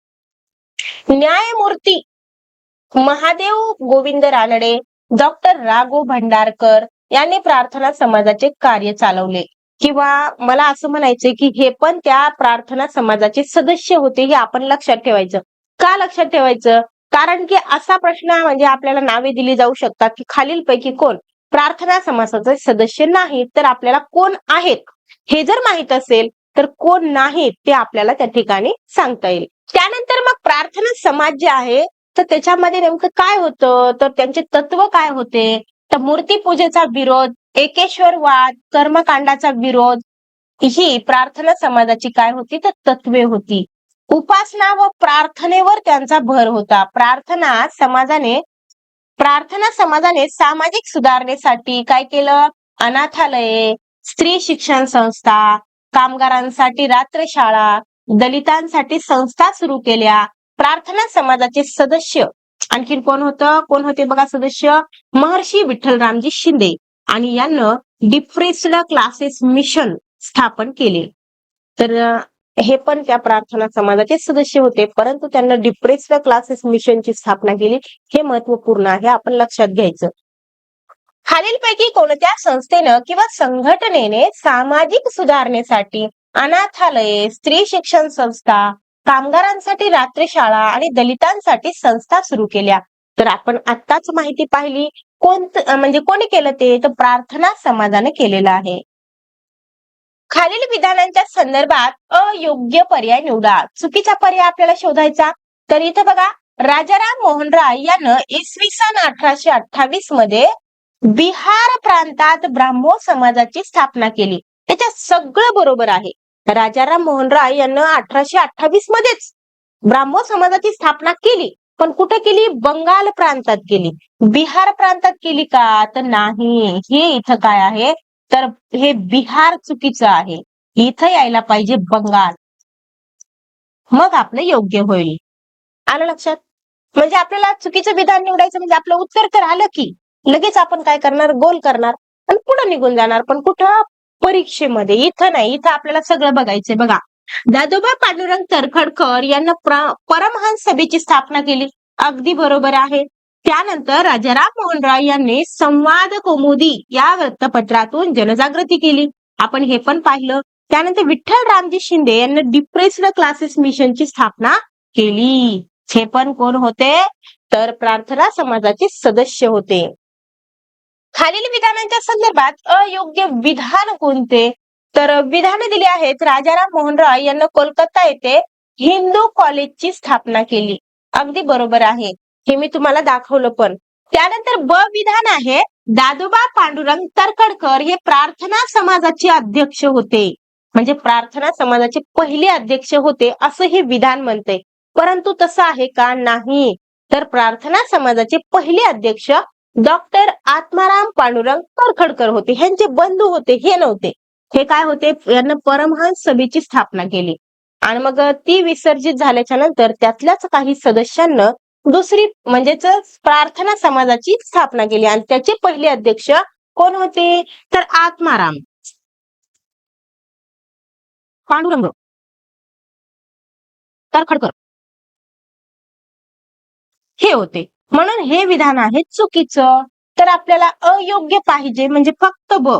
न्यायमूर्ती महादेव गोविंद रानडे, डॉक्टर राघव भंडारकर यांनी प्रार्थना समाजाचे कार्य चालवले, किंवा मला असं म्हणायचंय की हे पण त्या प्रार्थना समाजाचे सदस्य होते, हे आपण लक्षात ठेवायचं. का लक्षात ठेवायचं? कारण की असा प्रश्न म्हणजे आपल्याला नावे दिली जाऊ शकतात की खालीलपैकी कोण प्रार्थना समाजाचे सदस्य नाहीत, तर आपल्याला कोण आहेत हे जर माहित असेल तर कोण नाहीत ते आपल्याला त्या ठिकाणी सांगता येईल. त्यानंतर मग प्रार्थना समाज जे आहे तर त्याच्यामध्ये नेमकं काय होतं, तर त्यांचे तत्व काय होते, तर मूर्तीपूजेचा विरोध, एकेश्वरवाद, कर्मकांडाचा विरोध, ही प्रार्थना समाजाची काय होती तर तत्वे होती. उपासना व प्रार्थनेवर त्यांचा भर होता. प्रार्थना समाजाने सामाजिक सुधारणेसाठी काय केलं, अनाथालये, स्त्री शिक्षण संस्था, कामगारांसाठी रात्रशाळा, दलितांसाठी संस्था सुरू केल्या. प्रार्थना समाजाचे सदस्य आणखीन कोण होते बघा सदस्य, महर्षी विठ्ठलरामजी शिंदे, आणि यानं डिप्रेस्ड क्लासेस मिशन स्थापन केले. तर हे पण त्या प्रार्थना समाजाचे सदस्य होते, परंतु त्यांना डिप्रेस्ड क्लासेस मिशनची स्थापना केली. हे महत्वपूर्ण आहे, आपण लक्षात घ्यायचं. खालीलपैकी कोणत्या संस्थेनं किंवा संघटनेने सामाजिक सुधारणेसाठी अनाथालये, स्त्री शिक्षण संस्था, कामगारांसाठी रात्रशाळा आणि दलितांसाठी संस्था सुरू केल्या? तर आपण आत्ताच माहिती पाहिली, म्हणजे कोणी केलं ते, तर प्रार्थना समाजाने केलेलं आहे. खालील विधानांच्या संदर्भात अयोग्य पर्याय निवडा. चुकीचा पर्याय आपल्याला शोधायचा. तर इथं बघा, राजाराम मोहन राय यानं इसवी सन 1828 मध्ये बिहार प्रांतात ब्राह्मो समाजाची स्थापना केली. त्याच्यात सगळं बरोबर आहे. राजाराम मोहन राय यांना 1828 मध्येच ब्राह्मो समाजाची स्थापना केली, पण कुठे केली, बंगाल प्रांतात केली. बिहार प्रांतात केली का, तर नाही. हे इथं काय आहे, तर हे बिहार चुकीचं आहे, इथं यायला पाहिजे बंगाल, मग आपलं योग्य होईल. आलं लक्षात? म्हणजे आपल्याला चुकीचं विधान निवडायचं म्हणजे आपलं उत्तर तर आलं की लगेच आपण काय करणार, गोल करणार आणि पुढे निघून जाणार. पण कुठं, परीक्षेमध्ये. इथं नाही, इथं आपल्याला सगळं बघायचंय. बघा, दादोबा पांडुरंग तर्खडकर यांना परमहंस सभेची स्थापना केली, अगदी बरोबर आहे. त्यानंतर राजाराम मोहन राय यांनी संवाद कौमुदी या वृत्तपत्रातून जनजागृती केली, आपण हे पण पाहिलं. त्यानंतर विठ्ठल रामजी शिंदे यांनी डिप्रेस्ड क्लासेस मिशनची स्थापना केली. हे पण कोण होते, तर प्रार्थना समाजाचे सदस्य होते. खालील विधानांच्या संदर्भात अयोग्य विधान कोणते, तर विधाने दिली आहेत. राजाराम मोहन राय यांना कोलकाता येथे हिंदू कॉलेजची स्थापना केली, अगदी बरोबर आहे, हे मी तुम्हाला दाखवलं पण. त्यानंतर ब विधान आहे, दादोबा पांडुरंग तर्खडकर हे प्रार्थना समाजाचे अध्यक्ष होते, म्हणजे प्रार्थना समाजाचे पहिले अध्यक्ष होते असं हे विधान म्हणते. परंतु तसं आहे का, नाही. तर प्रार्थना समाजाचे पहिले अध्यक्ष डॉक्टर आत्माराम पांडुरंग तर्खडकर होते, ह्यांचे बंधू होते, हे नव्हते. हे काय होते, यांना परमहंस सभेची स्थापना केली आणि मग ती विसर्जित झाल्याच्या नंतर त्यातल्याच काही सदस्यांना दुसरी म्हणजेच प्रार्थना समाजाची स्थापना केली आणि त्याचे पहिले अध्यक्ष कोण होते, तर आत्माराम पांडुरंग तर्खडकर हे होते. म्हणून हे विधान आहे चुकीचं. तर आपल्याला अयोग्य पाहिजे म्हणजे फक्त ब.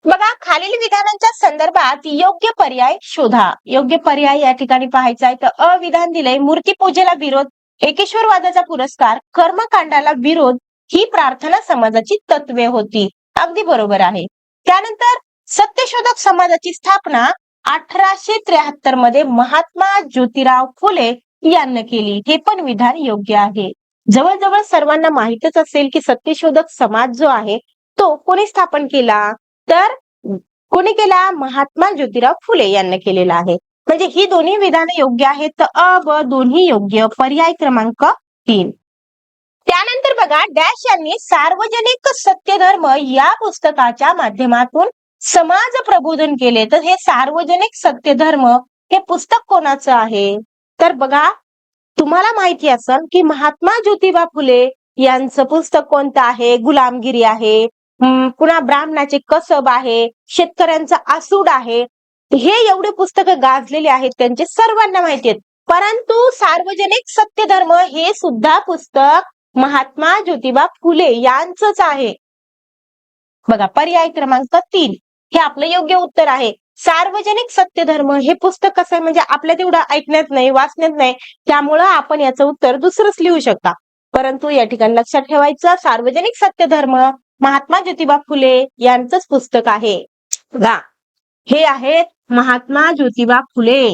बघा, खालील विधानांच्या संदर्भात योग्य पर्याय शोधा. योग्य पर्याय या ठिकाणी पाहायचा आहे. तर अविधान दिलंय, मूर्तीपूजेला विरोध, एकेश्वरवादाचा पुरस्कार, कर्मकांडाला विरोध ही प्रार्थना समाजाची तत्वे होती, अगदी बरोबर आहे. त्यानंतर सत्यशोधक समाजाची स्थापना 1873 मध्ये महात्मा ज्योतिराव फुले यांनी केली, हे पण विधान योग्य आहे. जवळजवळ सर्वांना माहितच असेल की सत्यशोधक समाज जो आहे तो कोणी स्थापन केला, तर कोणी केला? महात्मा ज्योतिराव फुले यांनी केलेला आहे. म्हणजे ही दोन्ही विधाने योग्य आहेत, तर अ ब दोन्ही योग्य. पर्याय क्रमांक 3. त्यानंतर बघा, डॅश यांनी सार्वजनिक सत्यधर्म या पुस्तकाच्या माध्यमातून समाज प्रबोधन केले. तर हे सार्वजनिक सत्यधर्म हे पुस्तक कोणाचं आहे? तर बघा, तुम्हाला माहिती असेल की महात्मा ज्योतिबा फुले यांचं पुस्तक कोणतं आहे? गुलामगिरी आहे. पुन्हा ब्राह्मणाचे कसब आहे, शेतकऱ्यांचा आसूड आहे. हे एवढे पुस्तकं गाजलेले आहेत, त्यांचे सर्वांना माहिती आहेत. परंतु सार्वजनिक सत्यधर्म हे सुद्धा पुस्तक महात्मा ज्योतिबा फुले यांचंच आहे. बघा, पर्याय क्रमांक 3 हे आपलं योग्य उत्तर आहे. सार्वजनिक सत्यधर्म हे पुस्तक कसं आहे, म्हणजे आपल्या तेवढं ऐकण्यात नाही, वाचण्यात नाही, त्यामुळं आपण याचं उत्तर दुसरंच लिहू शकता. परंतु या ठिकाणी लक्षात ठेवायचं, सार्वजनिक सत्यधर्म महात्मा ज्योतिबा फुले यांचंच पुस्तक आहे. बघा, हे आहेत महात्मा ज्योतिबा फुले.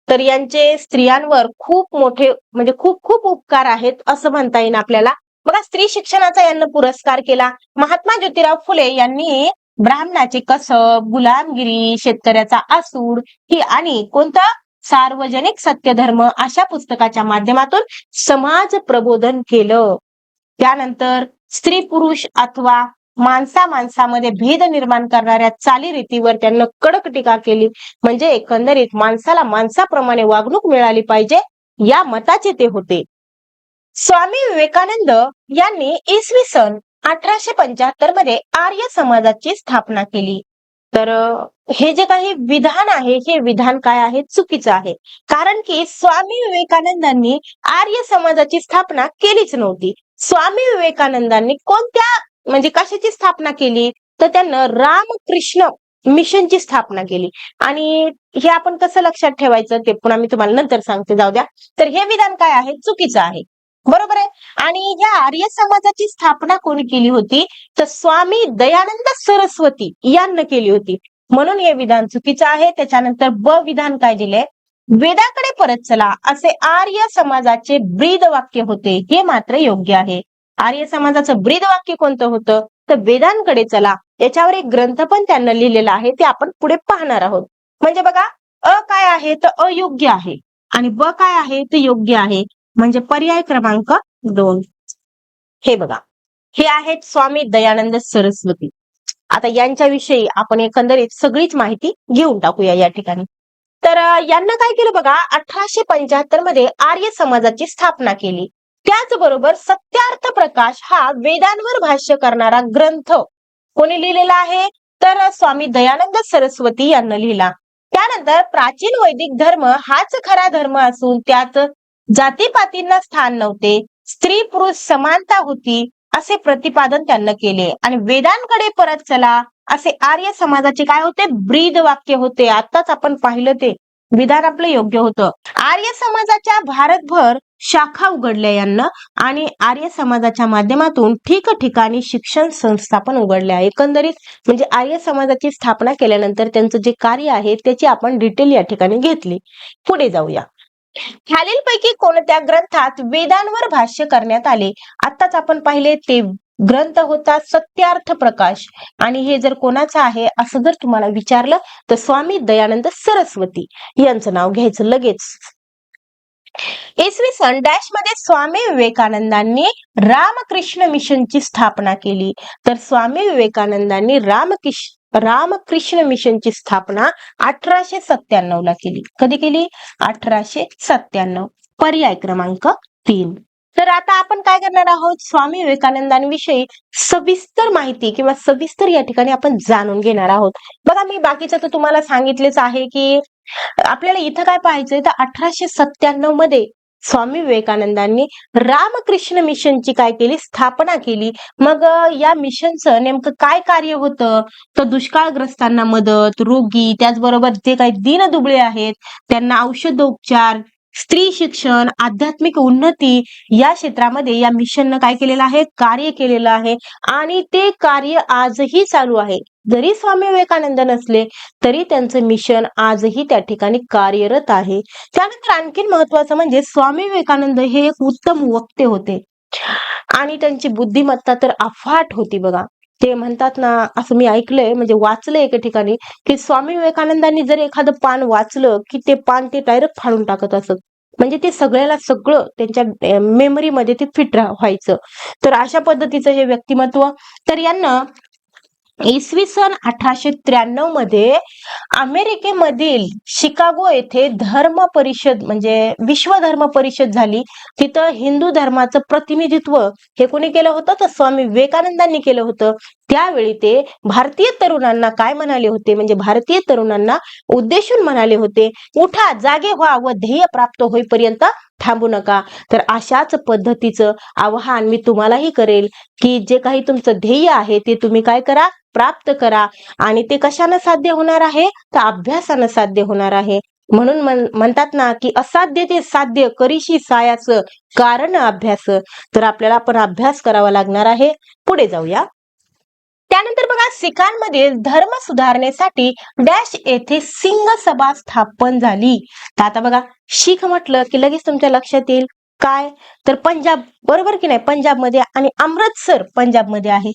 तर यांचे स्त्रियांवर खूप मोठे म्हणजे खूप खूप उपकार आहेत असं म्हणता येईल आपल्याला. बघा, स्त्री शिक्षणाचा यांना पुरस्कार केला. महात्मा ज्योतिराव फुले यांनी ब्राह्मणाचे कसब, गुलामगिरी, शेतकऱ्याचा आसूड ही आणि कोणता सार्वजनिक सत्यधर्म अशा पुस्तकाच्या माध्यमातून समाज प्रबोधन केलं. त्यानंतर स्त्री पुरुष अथवा माणसा माणसामध्ये भेद निर्माण करणाऱ्या चालीरीतीवर त्यांना कडक टीका केली. म्हणजे एकंदरीत माणसाला माणसाप्रमाणे वागणूक मिळाली पाहिजे या मताचे ते होते. स्वामी विवेकानंद यांनी इसवी सन 1875 मध्ये आर्य समाजाची स्थापना केली. तर हे जे काही विधान आहे, हे विधान काय आहे? चुकीचं आहे. कारण की स्वामी विवेकानंदांनी आर्य समाजाची स्थापना केलीच नव्हती. स्वामी विवेकानंदांनी कोणत्या म्हणजे कशाची स्थापना केली? तर त्यांना रामकृष्ण मिशनची स्थापना केली. आणि हे आपण कसं लक्षात ठेवायचं ते पुन्हा मी तुम्हाला नंतर सांगते, जाऊ द्या. तर हे विधान काय आहे? चुकीचं आहे. बरोबर आहे. आणि या आर्य समाजाची स्थापना कोणी केली होती? तर स्वामी दयानंद सरस्वती यांनी केली होती. म्हणून हे विधान चुकीचं आहे. त्याच्यानंतर ब विधान काय दिले? वेदाकडे परत चला असे आर्य समाजाचे ब्रीद वाक्य होते. हे मात्र योग्य आहे. आर्य समाजाचं ब्रीद वाक्य कोणतं होतं? तर वेदांकडे चला. याच्यावर एक ग्रंथ पण त्यांना लिहिलेला आहे, ते आपण पुढे पाहणार आहोत. म्हणजे बघा, अ काय आहे? तर अयोग्य आहे. आणि ब काय आहे? तर योग्य आहे. म्हणजे पर्याय क्रमांक 2. हे बघा, हे आहेत स्वामी दयानंद सरस्वती. आता यांच्याविषयी आपण एकंदरीत सगळीच माहिती घेऊन टाकूया या ठिकाणी. तर यांना काय केलं बघा, 1875 मध्ये आर्य समाजाची स्थापना केली. त्याचबरोबर सत्यार्थ प्रकाश हा वेदांवर भाष्य करणारा ग्रंथ कोणी लिहिलेला आहे? तर स्वामी दयानंद सरस्वती यांनी लिहिला. त्यानंतर प्राचीन वैदिक धर्म हाच खरा धर्म असून त्यात जातीपातींना स्थान नव्हते, स्त्री पुरुष समानता होती असे प्रतिपादन त्यांनी केले. आणि वेदांकडे परत चला असे आर्य समाजाचे काय होते? ब्रीद वाक्य होते. आताच आपण पाहिलं ते विधान आपलं योग्य होतं. आर्य समाजाच्या भारतभर शाखा उघडल्या यांना आणि आर्य समाजाच्या माध्यमातून ठिकठिकाणी शिक्षण संस्था पण उघडल्या. एकंदरीत म्हणजे आर्य समाजाची स्थापना केल्यानंतर त्यांचं जे कार्य आहे त्याची आपण डिटेल या ठिकाणी घेतली. पुढे जाऊया. खालीलपैकी कोणत्या ग्रंथात वेदांवर भाष्य करण्यात आले? आताच आपण पाहिले ते ग्रंथ होता सत्यार्थ प्रकाश. आणि हे जर कोणाचं आहे असं जर तुम्हाला विचारलं तर स्वामी दयानंद सरस्वती यांचं नाव घ्यायचं लगेच. इसवी सन डॅश मध्ये स्वामी विवेकानंदांनी रामकृष्ण मिशनची स्थापना केली. तर स्वामी विवेकानंदांनी रामकृष्ण मिशनची स्थापना 1897 ला केली. कधी केली? 1897. पर्याय क्रमांक 3. तर आता आपण काय करणार आहोत? स्वामी विवेकानंदांविषयी सविस्तर माहिती किंवा सविस्तर या ठिकाणी आपण जाणून घेणार आहोत. बघा, मी बाकीचं तर तुम्हाला सांगितलेच आहे की आपल्याला इथं काय पाहायचंय, तर 1897 मध्ये स्वामी विवेकानंदांनी रामकृष्ण मिशनची काय केली? स्थापना केली. मग या मिशनचं नेमकं काय कार्य होतं? तर दुष्काळग्रस्तांना मदत, रोगी, त्याचबरोबर जे काही दीनदुबळे आहेत त्यांना औषधोपचार, स्त्री शिक्षण, आध्यात्मिक उन्नती या क्षेत्रामध्ये या मिशननं काय केलेलं आहे, कार्य केलेलं आहे आणि ते कार्य आजही चालू आहे. जरी स्वामी विवेकानंद नसले तरी त्यांचं मिशन आजही त्या ठिकाणी कार्यरत आहे. त्यानंतर आणखीन महत्वाचं म्हणजे स्वामी विवेकानंद हे एक उत्तम वक्ते होते आणि त्यांची बुद्धिमत्ता तर अफाट होती बघा. ते म्हणतात ना, असं मी ऐकलंय म्हणजे वाचलंय एका ठिकाणी, की स्वामी विवेकानंदांनी जर एखादं पान वाचलं की ते पान ते डायरेक्ट फाडून टाकत असत. म्हणजे ते सगळ्याला सगळं त्यांच्या मेमरीमध्ये ते फिट व्हायचं. तर अशा पद्धतीचं हे व्यक्तिमत्व. तर यांना इसवी सन 1893 मध्ये अमेरिकेमधील शिकागो येथे धर्म परिषद म्हणजे विश्व धर्म परिषद झाली. तिथं हिंदू धर्माचं प्रतिनिधित्व हे कोणी केलं होतं, तर स्वामी विवेकानंदांनी केलं होतं. त्यावेळी ते भारतीय तरुणांना काय म्हणाले होते, म्हणजे भारतीय तरुणांना उद्देशून म्हणाले होते, उठा, जागे व्हा व ध्येय प्राप्त होईपर्यंत थांबू नका. तर अशाच पद्धतीचं आवाहन मी तुम्हालाही करेल, की जे काही तुमचं ध्येय आहे ते तुम्ही काय करा, प्राप्त करा. आणि ते कशानं साध्य होणार आहे, तर अभ्यासानं साध्य होणार आहे. म्हणून म्हणतात ना, की असाध्य ते साध्य करीशी सायास कारण अभ्यास. तर आपल्याला पण अभ्यास करावा लागणार आहे. पुढे जाऊया. त्यानंतर बघा, सिखांमध्ये धर्म सुधारण्यासाठी डॅश येथे सिंग सभा स्थापन झाली. तर आता बघा, शीख म्हटलं की लगेच तुमच्या लक्षात येईल काय, तर पंजाब, बरोबर की नाही, पंजाबमध्ये आणि अमृतसर पंजाबमध्ये आहे.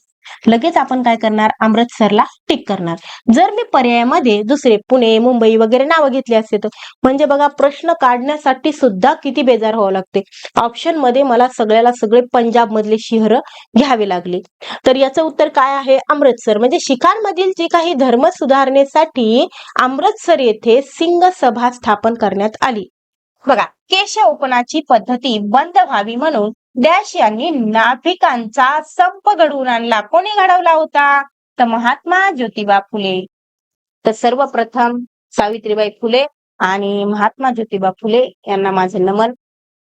लगेच आपण काय करणार, अमृतसरला टिक करणार. जर मी पर्यायामध्ये दुसरे पुणे, मुंबई वगैरे नावं घेतली असते तर म्हणजे बघा, प्रश्न काढण्यासाठी सुद्धा किती बेजार व्हावं लागते. ऑप्शन मध्ये मला सगळ्याला सगळे पंजाब मधले शहर घ्यावे लागले. तर याचं उत्तर काय आहे, अमृतसर. म्हणजे शिखांमधील जे काही धर्म सुधारणेसाठी अमृतसर येथे सिंग सभा स्थापन करण्यात आली. बघा, केशवपनाची पद्धती बंद व्हावी म्हणून डॅश यांनी नाभिकांचा संप घडवून आणला. कोणी घडवला होता, तर महात्मा ज्योतिबा फुले. तर सर्वप्रथम सावित्रीबाई फुले आणि महात्मा ज्योतिबा फुले यांना माझे नमन.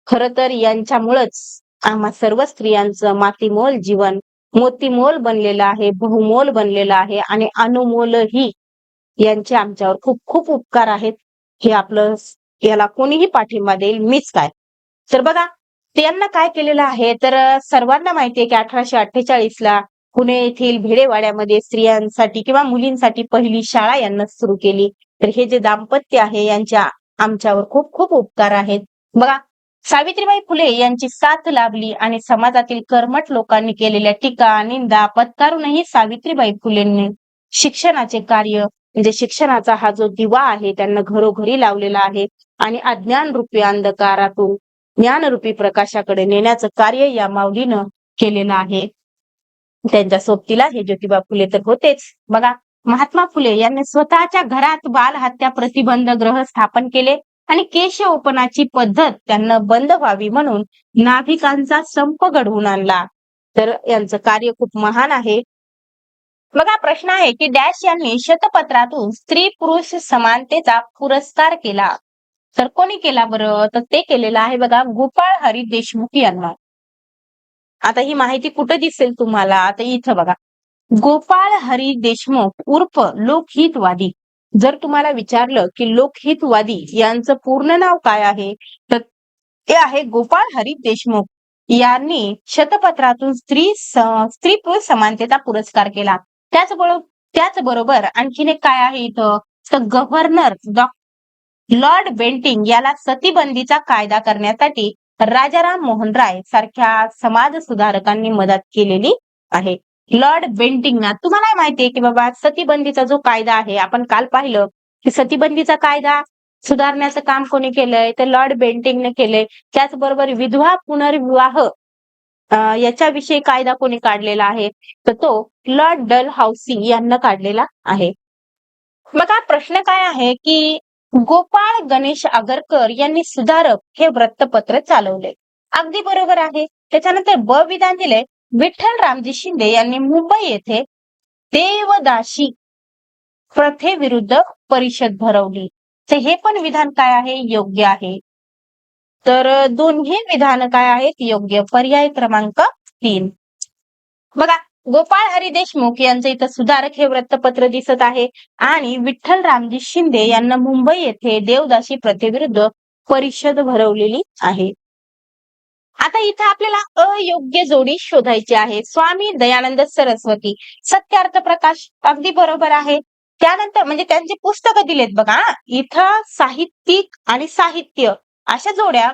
खर तर यांच्यामुळेच आम्हा सर्व स्त्रियांचं मातीमोल जीवन मोतीमोल बनलेलं आहे, बहुमोल बनलेलं आहे आणि अनुमोलही यांचे आमच्यावर खूप खूप उपकार आहेत. हे आपलं, याला कोणीही पाठिंबा देईल, मीच काय. तर बघा, त्यांना काय केलेलं आहे, तर सर्वांना माहिती आहे की 1848 ला पुणे येथील भेडेवाड्यामध्ये स्त्रियांसाठी किंवा मुलींसाठी पहिली शाळा यांना सुरू केली. तर हे जे दाम्पत्य आहे यांच्या आमच्यावर खूप खूप उपकार आहेत. बघा, सावित्रीबाई फुले यांची साथ लाभली आणि समाजातील कर्मठ लोकांनी केलेल्या टीका निंदा पत्कारूनही सावित्रीबाई फुलेंनी शिक्षणाचे कार्य म्हणजे शिक्षणाचा हा जो दिवा आहे त्यांना घरोघरी लावलेला आहे आणि अज्ञान रूपी अंधकारातून ज्ञानरूपी प्रकाशाकडे नेण्याचं कार्य या माऊलीनं केलेलं आहे. त्यांच्या सोबतीला हे ज्योतिबा फुले तर होतेच. बघा, महात्मा फुले यांनी स्वतःच्या घरात बाल हत्या प्रतिबंध गृह स्थापन केले आणि केशवपनाची पद्धत त्यांना बंद व्हावी म्हणून नाभिकांचा संप घडवून आणला. तर यांचं कार्य खूप महान आहे. बघा, प्रश्न आहे की डॅश यांनी शतपत्रातून स्त्री पुरुष समानतेचा पुरस्कार केला. तर कोणी केला बरं, तर ते केलेलं आहे बघा, गोपाळ हरी देशमुख यांना. आता ही माहिती कुठे दिसेल तुम्हाला, आता इथं बघा, गोपाळ हरी देशमुख उर्फ लोकहितवादी. जर तुम्हाला विचारलं की लोकहितवादी यांचं पूर्ण नाव काय आहे, तर ते आहे गोपाळ हरी देशमुख. यांनी शतपत्रातून स्त्री पुरुष समानतेचा पुरस्कार केला. त्याचबरोबर आणखीन एक काय आहे इथं, तर गव्हर्नर लॉर्ड बेंटिंग याला सतीबंदीचा कायदा करण्यासाठी राजाराम मोहन राय सारख्या समाज सुधारकांनी मदत केलेली आहे. लॉर्ड बेंटिंगना तुम्हाला माहितीये की बाबा, सतीबंदीचा जो कायदा आहे, आपण काल पाहिलं की सतीबंदीचा कायदा सुधारण्याचं काम कोणी केलंय, तर लॉर्ड बेंटिंगने केलंय. त्याचबरोबर विधवा पुनर्विवाह याच्याविषयी कायदा कोणी काढलेला आहे, तर तो लॉर्ड डलहौसी यांना काढलेला आहे. बघा, प्रश्न काय आहे की गोपाळ गणेश आगरकर यांनी सुधारक हे वृत्तपत्र चालवले. अगदी बरोबर आहे. त्याच्यानंतर ब विधान दिले, विठ्ठल रामजी शिंदे यांनी मुंबई येथे देवदासी प्रथेविरुद्ध परिषद भरवली. तर हे पण विधान काय आहे, योग्य आहे. तर दोन्ही विधान काय आहेत, योग्य. पर्याय क्रमांक 3. बघा, गोपाळ हरी देशमुख यांचं इथं सुधारक हे वृत्तपत्र दिसत आहे आणि विठ्ठल रामजी शिंदे यांना मुंबई येथे देवदासी प्रथेविरुद्ध परिषद भरवलेली आहे. आता इथं आपल्याला अयोग्य जोडी शोधायची आहे. स्वामी दयानंद सरस्वती, सत्यार्थ प्रकाश, अगदी बरोबर आहे. त्यानंतर म्हणजे त्यांचे पुस्तकं दिलेत बघा. इथं साहित्यिक आणि साहित्य अशा जोड्या,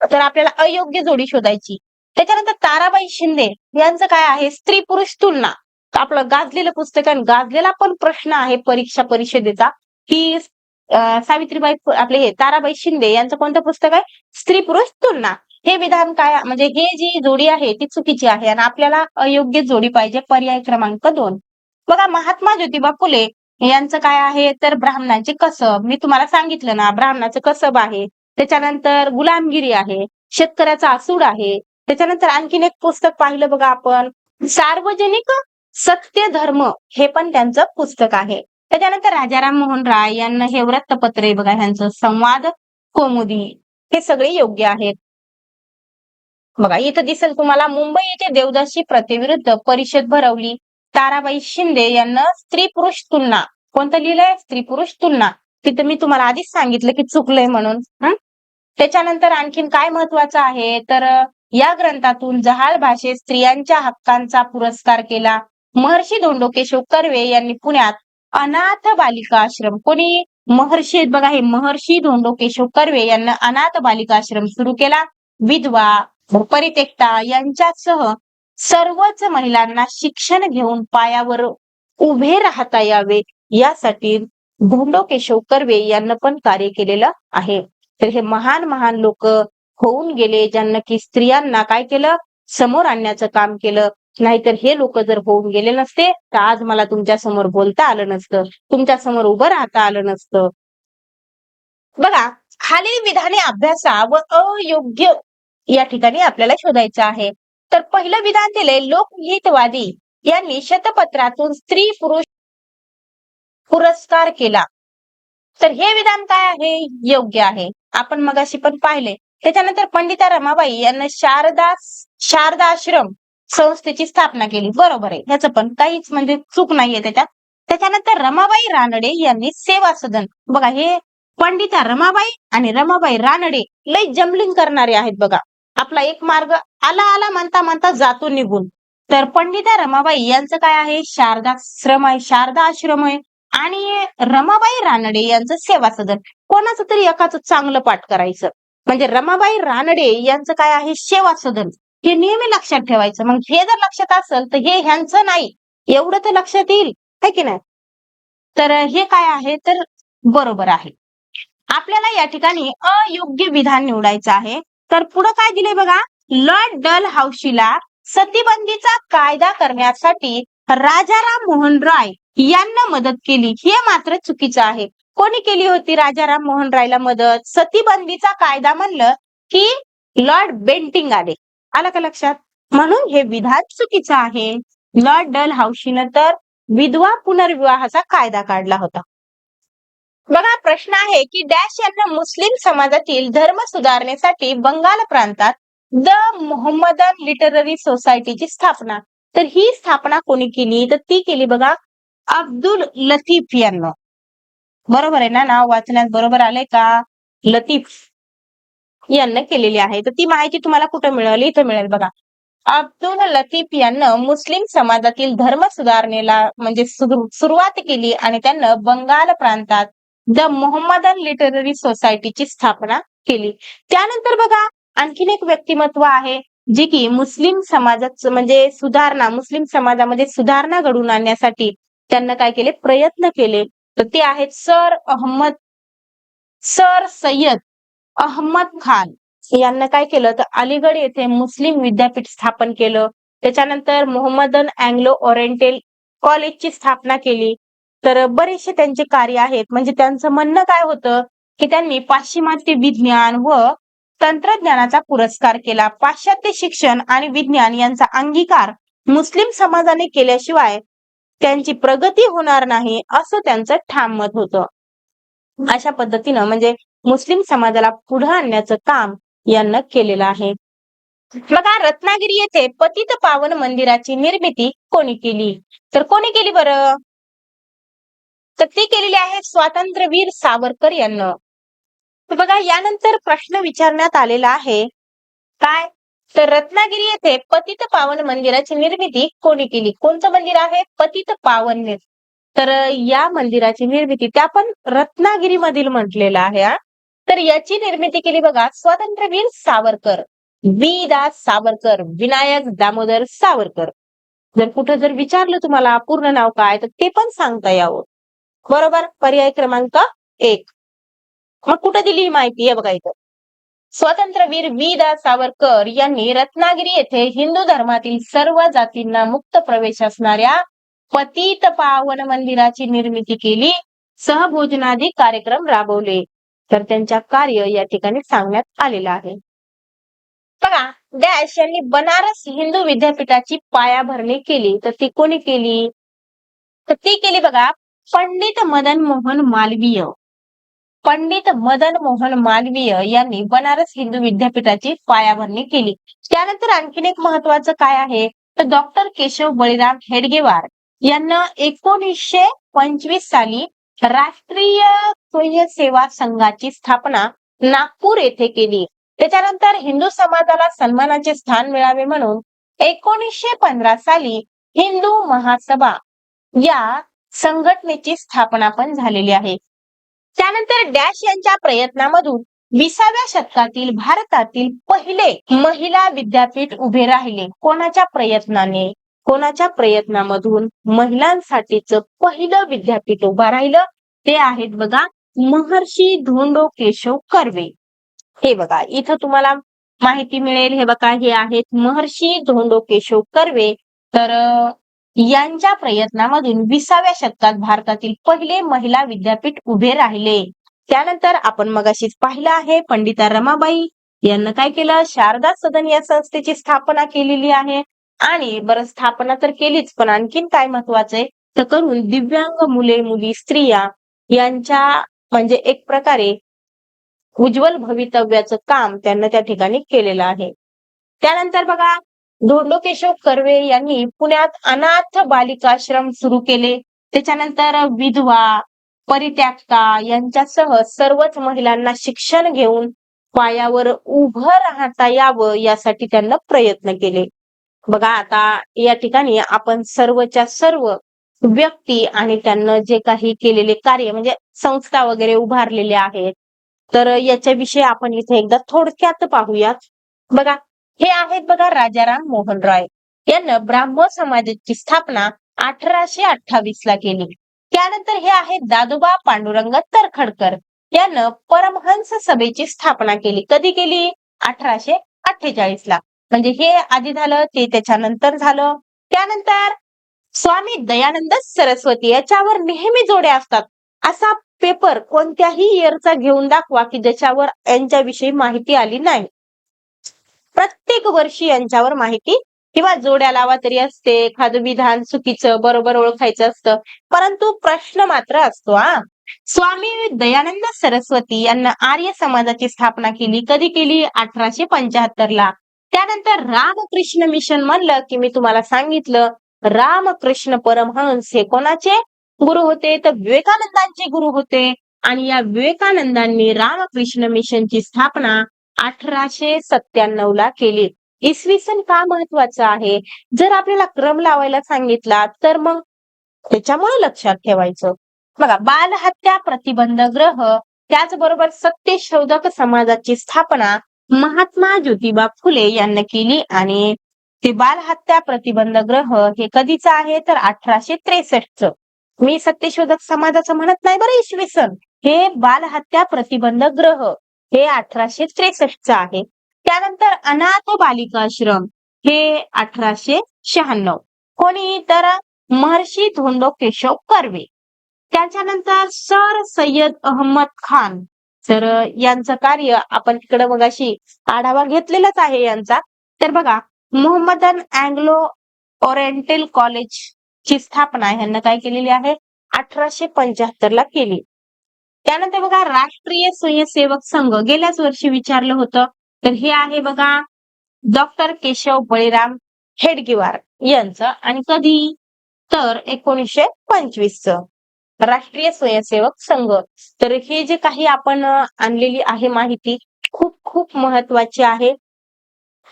तर आपल्याला अयोग्य जोडी शोधायची. त्याच्यानंतर ताराबाई शिंदे यांचं काय आहे, स्त्री पुरुष तुलना. आपलं गाजलेलं पुस्तक आहे, गाजलेला पण प्रश्न आहे परीक्षा परिषदेचा, की सावित्रीबाई आपले हे ताराबाई शिंदे यांचं कोणतं पुस्तक आहे, स्त्री पुरुष तुलना. हे विधान काय म्हणजे हे जी जोडी आहे ती चुकीची आहे आणि आपल्याला अयोग्य जोडी पाहिजे, पर्याय क्रमांक 2. बघा, महात्मा ज्योतिबा फुले यांचं काय आहे, तर ब्राह्मणांचे कसब. मी तुम्हाला सांगितलं ना, ब्राह्मणाचं कसब आहे. त्याच्यानंतर गुलामगिरी आहे, शेतकऱ्याचा आसूड आहे. त्याच्यानंतर आणखीन एक पुस्तक पाहिलं बघा आपण, सार्वजनिक सत्य धर्म, हे पण त्यांचं पुस्तक आहे. त्याच्यानंतर राजाराम मोहन राय यांना हे वृत्तपत्र आहे बघा, ह्यांचं संवाद कौमुदी. हे सगळे योग्य आहेत. बघा, इथं दिसेल तुम्हाला, मुंबई येथे देवदासी प्रथेविरुद्ध परिषद भरवली. ताराबाई शिंदे यांना स्त्री पुरुष तुलना. कोणतं लिहिलंय, स्त्री पुरुष तुलना. तिथं मी तुम्हाला आधीच सांगितलं की चुकलंय म्हणून. त्याच्यानंतर आणखीन काय महत्वाचं आहे, तर या ग्रंथातून जहाल भाषेत स्त्रियांच्या हक्कांचा पुरस्कार केला. महर्षी धोंडो केशव कर्वे यांनी पुण्यात अनाथ बालिका आश्रम, कोणी महर्षी आहेत बघा, हे महर्षी धोंडो केशव कर्वे यांना अनाथ बालिका आश्रम सुरू केला. विधवा, परित्यक्ता यांच्यासह सर्वच महिलांना शिक्षण घेऊन पायावर उभे राहता यावे यासाठी धोंडो केशव कर्वे यांना पण कार्य केलेलं आहे. तर हे महान महान लोक होऊन गेले, ज्यांना की स्त्रियांना काय केलं, समोर आणण्याचं काम केलं. नाहीतर हे लोक जर होऊन गेले नसते तर आज मला तुमच्या समोर बोलता आलं नसतं, तुमच्या समोर उभं राहता आलं नसतं. बघा, खालील विधाने अभ्यासा व अयोग्य या ठिकाणी आपल्याला शोधायचं आहे. तर पहिलं विधान दिले, लोकहितवादी यांनी शतपत्रातून स्त्री पुरुष पुरस्कार केला. तर हे विधान काय आहे, योग्य आहे. आपण मगाशी पण पाहिले. त्याच्यानंतर पंडिता रमाबाई यांना शारदा आश्रम संस्थेची स्थापना केली. बरोबर आहे, ह्याचं पण काहीच म्हणजे चूक नाहीये त्याच्यात. त्याच्यानंतर रमाबाई रानडे यांनी सेवा सदन. बघा, हे पंडिता रमाबाई आणि रमाबाई रानडे लय जमलिंग करणारे आहेत बघा. आपला एक मार्ग आला आला म्हणता म्हणता जातो निघून. तर पंडिता रमाबाई यांचं काय आहे, शारदा आश्रम आहे. आणि रमाबाई रानडे यांचं सेवा सदन. कोणाचं तरी एकाच चांगलं पाठ करायचं. म्हणजे रमाबाई रानडे यांचं काय आहे, सेवा सदन. हे नेहमी लक्षात ठेवायचं. मग हे जर लक्षात असेल तर हे ह्यांचं नाही, एवढं तर लक्षात येईल, है की नाही. तर हे काय आहे, तर बरोबर आहे. आपल्याला या ठिकाणी अयोग्य विधान निवडायचं आहे. तर पुढे काय दिले बघा, लॉर्ड डलहौसीला सतीबंदीचा कायदा करण्यासाठी राजाराम मोहन राय यांना मदत केली. हे मात्र चुकीचं आहे. कोणी केली होती राजाराम मोहन रायला मदत? सतीबंदीचा कायदा म्हणलं की लॉर्ड बेंटिंग आलं का लक्षात? म्हणून हे विधान चुकीचं आहे. लॉर्ड डलहौसीनं तर विधवा पुनर्विवाहाचा कायदा काढला होता. बघा, प्रश्न आहे की डॅश यांना मुस्लिम समाजातील धर्म सुधारण्यासाठी बंगाल प्रांतात द मोहम्मदन लिटररी सोसायटीची स्थापना. तर ही स्थापना कोणी केली, तर ती केली बघा अब्दुल लतीफ यांना. बरोबर आहे ना, नाव वाचण्यात बरोबर आलंय का, लतीफ यांना केलेली आहे. तर ती माहिती तुम्हाला कुठं मिळेल, इथं मिळेल बघा. अब्दुल लतीफ यांना मुस्लिम समाजातील धर्म सुधारणेला म्हणजे सुरुवात केली आणि त्यांना बंगाल प्रांतात द मोहम्मदन लिटररी सोसायटीची स्थापना केली. त्यानंतर बघा, आणखीन एक व्यक्तिमत्व आहे जे की मुस्लिम समाजाचं म्हणजे मुस्लिम समाजामध्ये सुधारणा घडवून आणण्यासाठी त्यांना काय केले, प्रयत्न केले. तर ते आहेत सर सय्यद अहमद खान. यांना काय केलं, तर अलीगड येथे मुस्लिम विद्यापीठ स्थापन केलं. त्याच्यानंतर मोहम्मदन अँग्लो ओरिएंटल कॉलेजची स्थापना केली. तर बरेचसे त्यांचे कार्य आहेत. म्हणजे त्यांचं म्हणणं काय होतं की त्यांनी पाश्चिमात्य विज्ञान व तंत्रज्ञानाचा पुरस्कार केला. पाश्चात्य शिक्षण आणि विज्ञान यांचा अंगीकार मुस्लिम समाजाने केल्याशिवाय त्यांची प्रगती होणार नाही, असं त्यांचं ठाम मत होतं. अशा पद्धतीनं म्हणजे मुस्लिम समाजाला पुढे आणण्याचं काम यांना केलेलं आहे. बघा, रत्नागिरी येथे पतित पावन मंदिराची निर्मिती कोणी केली, तर कोणी केली बरं, तर ती केलेली आहे स्वातंत्र्यवीर सावरकर यांना. तर बघा यानंतर प्रश्न विचारण्यात आलेला आहे काय, तर रत्नागिरी येथे पतित पावन मंदिराची निर्मिती कोणी केली? कोणतं मंदिर आहे? पतित पावन तर या मंदिराची निर्मिती त्या पण रत्नागिरी मधील म्हटलेलं आहे हा. तर याची निर्मिती केली बघा स्वातंत्र्यवीर सावरकर, वि. दा. सावरकर, विनायक दामोदर सावरकर. जर कुठं जर विचारलं तुम्हाला पूर्ण नाव काय तर ते पण सांगता यावं. बरोबर, पर्याय क्रमांक 1. मग कुठं दिली ही माहिती आहे बघा इथं. स्वातंत्र्यवीर वि. दा. सावरकर यांनी रत्नागिरी येथे हिंदू धर्मातील सर्व जातींना मुक्त प्रवेश असणाऱ्या पतित पावन मंदिराची निर्मिती केली, सहभोजनादी कार्यक्रम राबवले. तर त्यांच्या कार्य या ठिकाणी सांगण्यात आलेलं आहे. बघा डॅश यांनी बनारस हिंदू विद्यापीठाची पायाभरणी केली, तर ती कोणी केली? तर ती केली बघा पंडित मदन मोहन मालवीय. पंडित मदन मोहन मालवीय यांनी बनारस हिंदू विद्यापीठाची पायाभरणी केली. त्यानंतर आणखीन एक महत्वाचं काय आहे तर डॉक्टर केशव बळीराम हेडगेवार यांना 1925 साली राष्ट्रीय स्वयंसेवा संघाची स्थापना नागपूर येथे केली. त्याच्यानंतर हिंदू समाजाला सन्मानाचे स्थान मिळावे म्हणून 1915 साली हिंदू महासभा या संघटनेची स्थापना पण झालेली आहे. त्यानंतर डॅश यांच्या प्रयत्नामधून 20व्या शतकातील भारतातील पहिले महिला विद्यापीठ उभे राहिले. कोणाच्या प्रयत्नाने? कोणाच्या प्रयत्नामधून महिलांसाठीच पहिलं विद्यापीठ उभा राहिलं ते आहेत बघा महर्षी धोंडो केशव कर्वे. हे बघा इथं तुम्हाला माहिती मिळेल. हे बघा हे आहेत महर्षी धोंडो केशव कर्वे. तर यांच्या प्रयत्नामधून 20व्या शतकात भारतातील पहिले महिला विद्यापीठ उभे राहिले. त्यानंतर आपण मगाशीच पाहिलं आहे पंडिता रमाबाई यांना काय केलं, शारदा सदन या संस्थेची स्थापना केलेली आहे. आणि बरं स्थापना तर केलीच पण आणखीन काय महत्वाचं आहे तर करून दिव्यांग मुले मुली स्त्रिया यांच्या म्हणजे एक प्रकारे उज्ज्वल भवितव्याचं काम त्यांना त्या ठिकाणी केलेलं आहे. त्यानंतर बघा धोंडो केशव कर्वे यांनी पुण्यात अनाथ बालिकाश्रम सुरू केले. त्याच्यानंतर विधवा परित्याक्ता यांच्यासह सर्वच महिलांना शिक्षण घेऊन पायावर उभं राहता यावं यासाठी त्यांना प्रयत्न केले. बघा आता या ठिकाणी आपण सर्वच्या सर्व व्यक्ती आणि त्यांना जे काही केलेले कार्य म्हणजे संस्था वगैरे उभारलेल्या आहेत तर याच्याविषयी आपण इथे एकदा थोडक्यात पाहूयात. बघा हे आहेत बघा राजाराम मोहन रॉय यांना ब्राह्मण समाजाची स्थापना 1828 ला केली. त्यानंतर हे आहेत दादोबा पांडुरंग तरखडकर यानं परमहंस सभेची स्थापना केली. कधी केली? 1848 ला. म्हणजे हे आधी झालं ते त्याच्यानंतर झालं. त्यानंतर स्वामी दयानंद सरस्वती याच्यावर नेहमी जोड्या असतात. असा पेपर कोणत्याही इयरचा घेऊन दाखवा की ज्याच्यावर यांच्याविषयी माहिती आली नाही. प्रत्येक वर्षी यांच्यावर माहिती किंवा जोड्या लावा तरी असते. एखादं विधान चुकीचं बरोबर ओळखायचं असतं परंतु प्रश्न मात्र असतो. स्वामी दयानंद सरस्वती यांना आर्य समाजाची स्थापना केली. कधी केली? 1875 ला. त्यानंतर रामकृष्ण मिशन म्हणलं की मी तुम्हाला सांगितलं रामकृष्ण परमहंस हे कोणाचे गुरु होते तर विवेकानंदांचे गुरु होते. आणि या विवेकानंदांनी रामकृष्ण मिशनची स्थापना 1897 ला केली. इसवी सन का महत्वाचं आहे? जर आपल्याला क्रम लावायला सांगितला तर मग त्याच्यामुळे लक्षात ठेवायचं. बघा बालहत्या प्रतिबंध ग्रह त्याचबरोबर सत्यशोधक समाजाची स्थापना महात्मा ज्योतिबा फुले यांनी केली. आणि ते बालहत्या प्रतिबंध ग्रह हे कधीच आहे तर 1863 च. मी सत्यशोधक समाजाचं म्हणत नाही बरं इसवी सन. हे बालहत्या प्रतिबंध ग्रह हे 1863 च आहे. त्यानंतर अनाथ बालिकाश्रम हे 1896. कोणी तर महर्षी धोंडो केशव कर्वे. त्याच्यानंतर सर सय्यद अहमद खान तर यांचं कार्य आपण तिकडे मगाशी आढावा घेतलेलाच आहे यांचा. तर बघा मोहम्मदन अँग्लो ओरिएंटल कॉलेज ची स्थापना यांना काय केलेली आहे 1875 ला केली. त्यानंतर बघा राष्ट्रीय स्वयंसेवक संघ गेल्याच वर्षी विचारलं होतं तर हे आहे बघा डॉक्टर केशव बळीराम हेडगेवार यांचं. आणि कधी तर 1925 च. राष्ट्रीय स्वयंसेवक संघ. तर हे जे काही आपण आणलेली आहे माहिती खूप खूप महत्वाची आहे.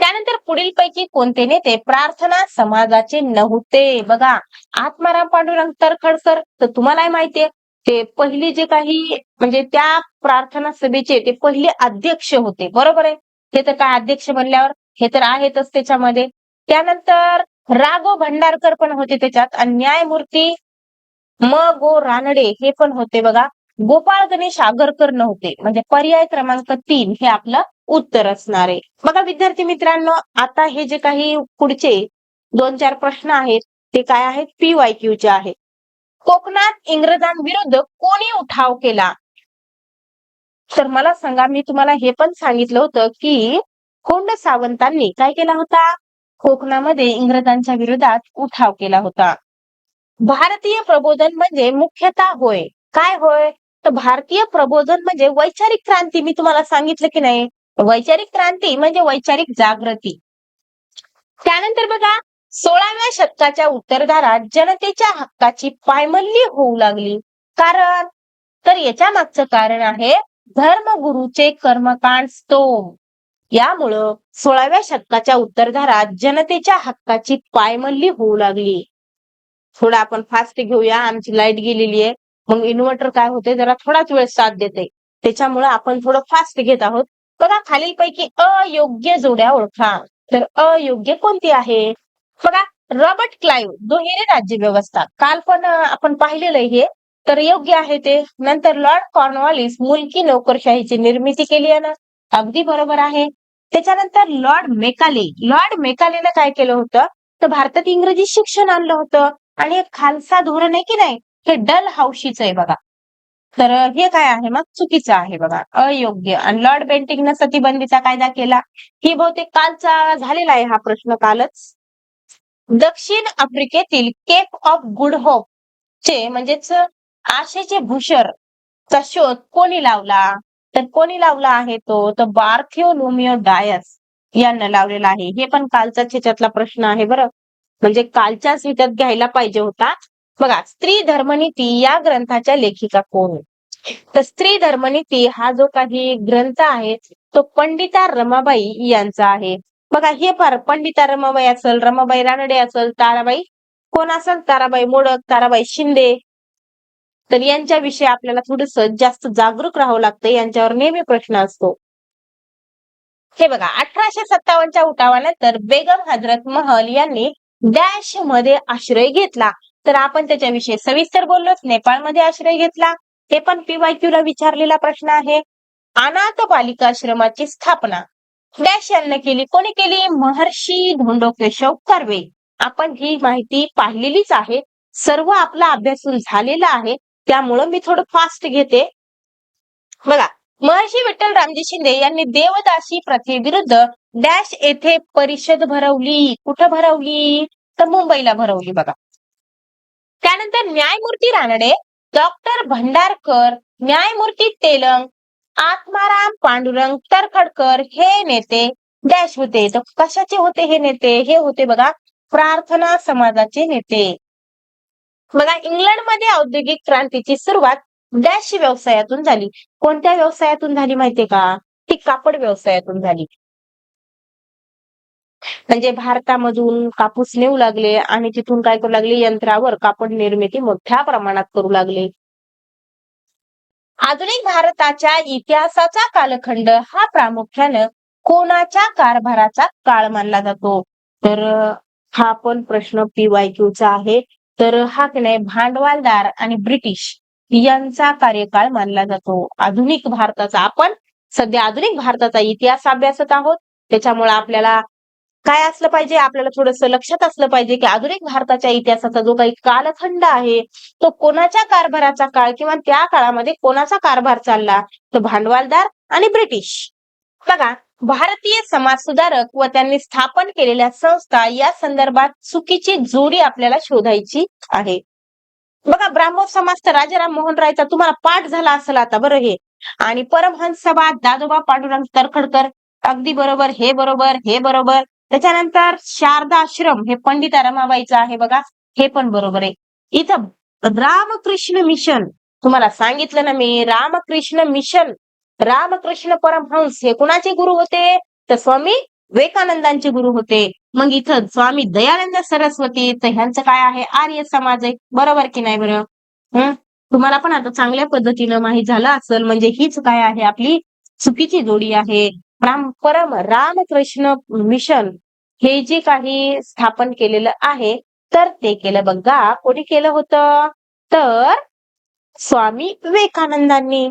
त्यानंतर पुढील पैकी कोणते नेते प्रार्थना समाजाचे नव्हते? बघा, आत्माराम पांडुरंग तर्खडकर तर तुम्हालाही माहितीये ते पहिली जे काही म्हणजे त्या प्रार्थना सभेचे ते पहिले अध्यक्ष होते, बरोबर आहे. ते तर काय अध्यक्ष बनल्यावर हे तर आहेतच त्याच्यामध्ये. त्यानंतर राघव भंडारकर पण होते त्याच्यात आणि न्यायमूर्ती म. गो. रानडे हे पण होते बघा. गोपाळ गणेश आगरकर नव्हते. म्हणजे पर्याय क्रमांक 3 हे आपलं उत्तर असणार आहे. बघा विद्यार्थी मित्रांनो, आता हे जे काही पुढचे 2-4 प्रश्न आहेत ते काय आहेत? PYQ चे आहेत. कोकणात इंग्रजांविरुद्ध कोणी उठाव केला? तर मला सांगा, मी तुम्हाला हे पण सांगितलं होतं की कोंड सावंतांनी काय केला होता? कोकणामध्ये इंग्रजांच्या विरोधात उठाव केला होता. भारतीय प्रबोधन म्हणजे मुख्यतः होय. काय होय? तर भारतीय प्रबोधन म्हणजे वैचारिक क्रांती. मी तुम्हाला सांगितलं की नाही? वैचारिक क्रांती म्हणजे वैचारिक जागृती. त्यानंतर बघा 16व्या शतकाच्या उत्तरार्धात जनतेच्या हक्काची पायमल्ली होऊ लागली. कारण तर याच्या मागचं कारण आहे धर्मगुरूचे कर्मकांड स्तोम. यामुळं 16व्या शतकाच्या उत्तरार्धात जनतेच्या हक्काची पायमल्ली होऊ लागली. थोडं आपण फास्ट घेऊया, आमची लाईट गेलेली आहे. मग इन्व्हर्टर काय होते जरा थोडाच वेळ साथ देते. त्याच्यामुळे आपण थोडं फास्ट घेत आहोत. बघा खालीलपैकी अयोग्य जोड्या ओळखा. तर अयोग्य कोणती आहे? बघा रॉबर्ट क्लाइव्ह दुहेरी राज्य व्यवस्था. काल पण आपण पाहिलेलं आहे हे. तर योग्य आहे ते. नंतर लॉर्ड कॉर्नवॉलिस मुलकी नोकरशाहीची निर्मिती केली आहे ना, अगदी बरोबर आहे. त्याच्यानंतर लॉर्ड मेकालेनं काय केलं होतं? तर भारतात इंग्रजी शिक्षण आणलं होतं. आणि एक खालसा धोरण आहे की नाही, हे डल हाऊशीच आहे बघा. तर हे काय आहे मग? चुकीचं आहे बघा, अयोग्य. आणि लॉर्ड बेंटिंकनं सतीबंदीचा कायदा केला. ही बहुतेक कालचा झालेला आहे हा प्रश्न कालच. दक्षिण आफ्रिकेतील केप ऑफ गुड होप चे म्हणजेच आशेचे भूषर चा शोध कोणी लावला? तर कोणी लावला आहे तो? तर बार्थोलोम्यू डायस यांना लावलेला आहे. हे पण कालचाच ह्याच्यातला प्रश्न आहे बरं. म्हणजे कालच्याच ह्याच्यात घ्यायला पाहिजे होता. बघा स्त्री धर्मनीती या ग्रंथाच्या लेखिका कोण? तर स्त्री धर्मनीती हा जो काही ग्रंथ आहे तो पंडिता रमाबाई यांचा आहे. बघा हे फार पंडिता रमाबाई असेल, रमाबाई रानडे असेल, ताराबाई कोण असेल? ताराबाई मोडक, ताराबाई शिंदे. तर यांच्याविषयी आपल्याला थोडस जास्त जागरूक राहावं लागतं. यांच्यावर नेहमी प्रश्न असतो. हे बघा 1857च्या उठावानंतर बेगम हजरत महल यांनी डॅश मध्ये आश्रय घेतला. तर आपण त्याच्याविषयी सविस्तर बोललो. नेपाळमध्ये आश्रय घेतला. हे पण PYQ ला विचारलेला प्रश्न आहे. अनाथ बालिकाश्रमाची स्थापना डॅश यांना केली. कोणी केली? महर्षी धोंडो केशव कर्वे. आपण ही माहिती पाहिलेलीच आहे. सर्व आपला अभ्यासून झालेला आहे. त्यामुळं मी थोडं फास्ट घेते. बघा महर्षी विठ्ठल रामजी शिंदे यांनी देवदासी प्रथेविरुद्ध डॅश येथे परिषद भरवली. कुठं भरवली? तर मुंबईला भरवली बघा. त्यानंतर न्यायमूर्ती रानडे, डॉक्टर भंडारकर, न्यायमूर्ती तेलंग, आत्माराम पांडुरंग तर्खडकर हे नेते डॅश होते. तर कशाचे होते हे नेते? हे होते बघा प्रार्थना समाजाचे नेते. बघा इंग्लंडमध्ये औद्योगिक क्रांतीची सुरुवात डॅश व्यवसायातून झाली. कोणत्या व्यवसायातून झाली माहितीये का? ती कापड व्यवसायातून झाली. म्हणजे भारतामधून कापूस नेऊ लागले आणि तिथून काय करू लागले? यंत्रावर कापड निर्मिती मोठ्या प्रमाणात करू लागले. आधुनिक भारताच्या इतिहासाचा कालखंड हा प्रामुख्याने कोणाच्या कारभाराचा काळ मानला जातो? तर हा पण प्रश्न PYQ चा आहे. तर हा की नाही भांडवलदार आणि ब्रिटिश यांचा कार्यकाळ मानला जातो. आधुनिक भारताचा आपण सध्या आधुनिक भारताचा इतिहास अभ्यासत आहोत. त्याच्यामुळे आपल्याला काय असलं पाहिजे? आपल्याला थोडस लक्षात असलं पाहिजे की आधुनिक भारताच्या इतिहासाचा जो काही कालखंड आहे तो कोणाच्या कारभाराचा काळ किंवा त्या काळामध्ये कोणाचा कारभार चालला? तर भांडवलदार आणि ब्रिटिश. बघा भारतीय समाज सुधारक व त्यांनी स्थापन केलेल्या संस्था या संदर्भात चुकीची जोडी आपल्याला शोधायची आहे. बघा ब्राह्मो समाज तर राजाराम मोहन रायचा तुम्हाला पाठ झाला असेल आता बरं हे. आणि परमहंस सभा दादोबा पांडुरंग तर्खडकर. अगदी बरोबर, हे बरोबर, हे बरोबर. त्याच्यानंतर शारदा आश्रम हे पंडिता रमाबाईचं आहे बघा. हे पण बरोबर आहे. इथं रामकृष्ण मिशन. तुम्हाला सांगितलं ना मी, रामकृष्ण मिशन. रामकृष्ण परमहंस हे कुणाचे गुरु होते? तर स्वामी विवेकानंदांचे गुरु होते. मग इथं स्वामी दयानंद सरस्वती, तर ह्यांचं काय आहे? आर्य समाज आहे. बरोबर की नाही बरं? हं? तुम्हाला पण आता चांगल्या पद्धतीनं माहित झालं असेल, म्हणजे हीच काय आहे? आपली चुकीची जोडी आहे. परम रामकृष्ण मिशन हे जे काही स्थापन केलेलं आहे, तर ते केलं बघा. कोणी केलं होतं? तर स्वामी विवेकानंदांनी.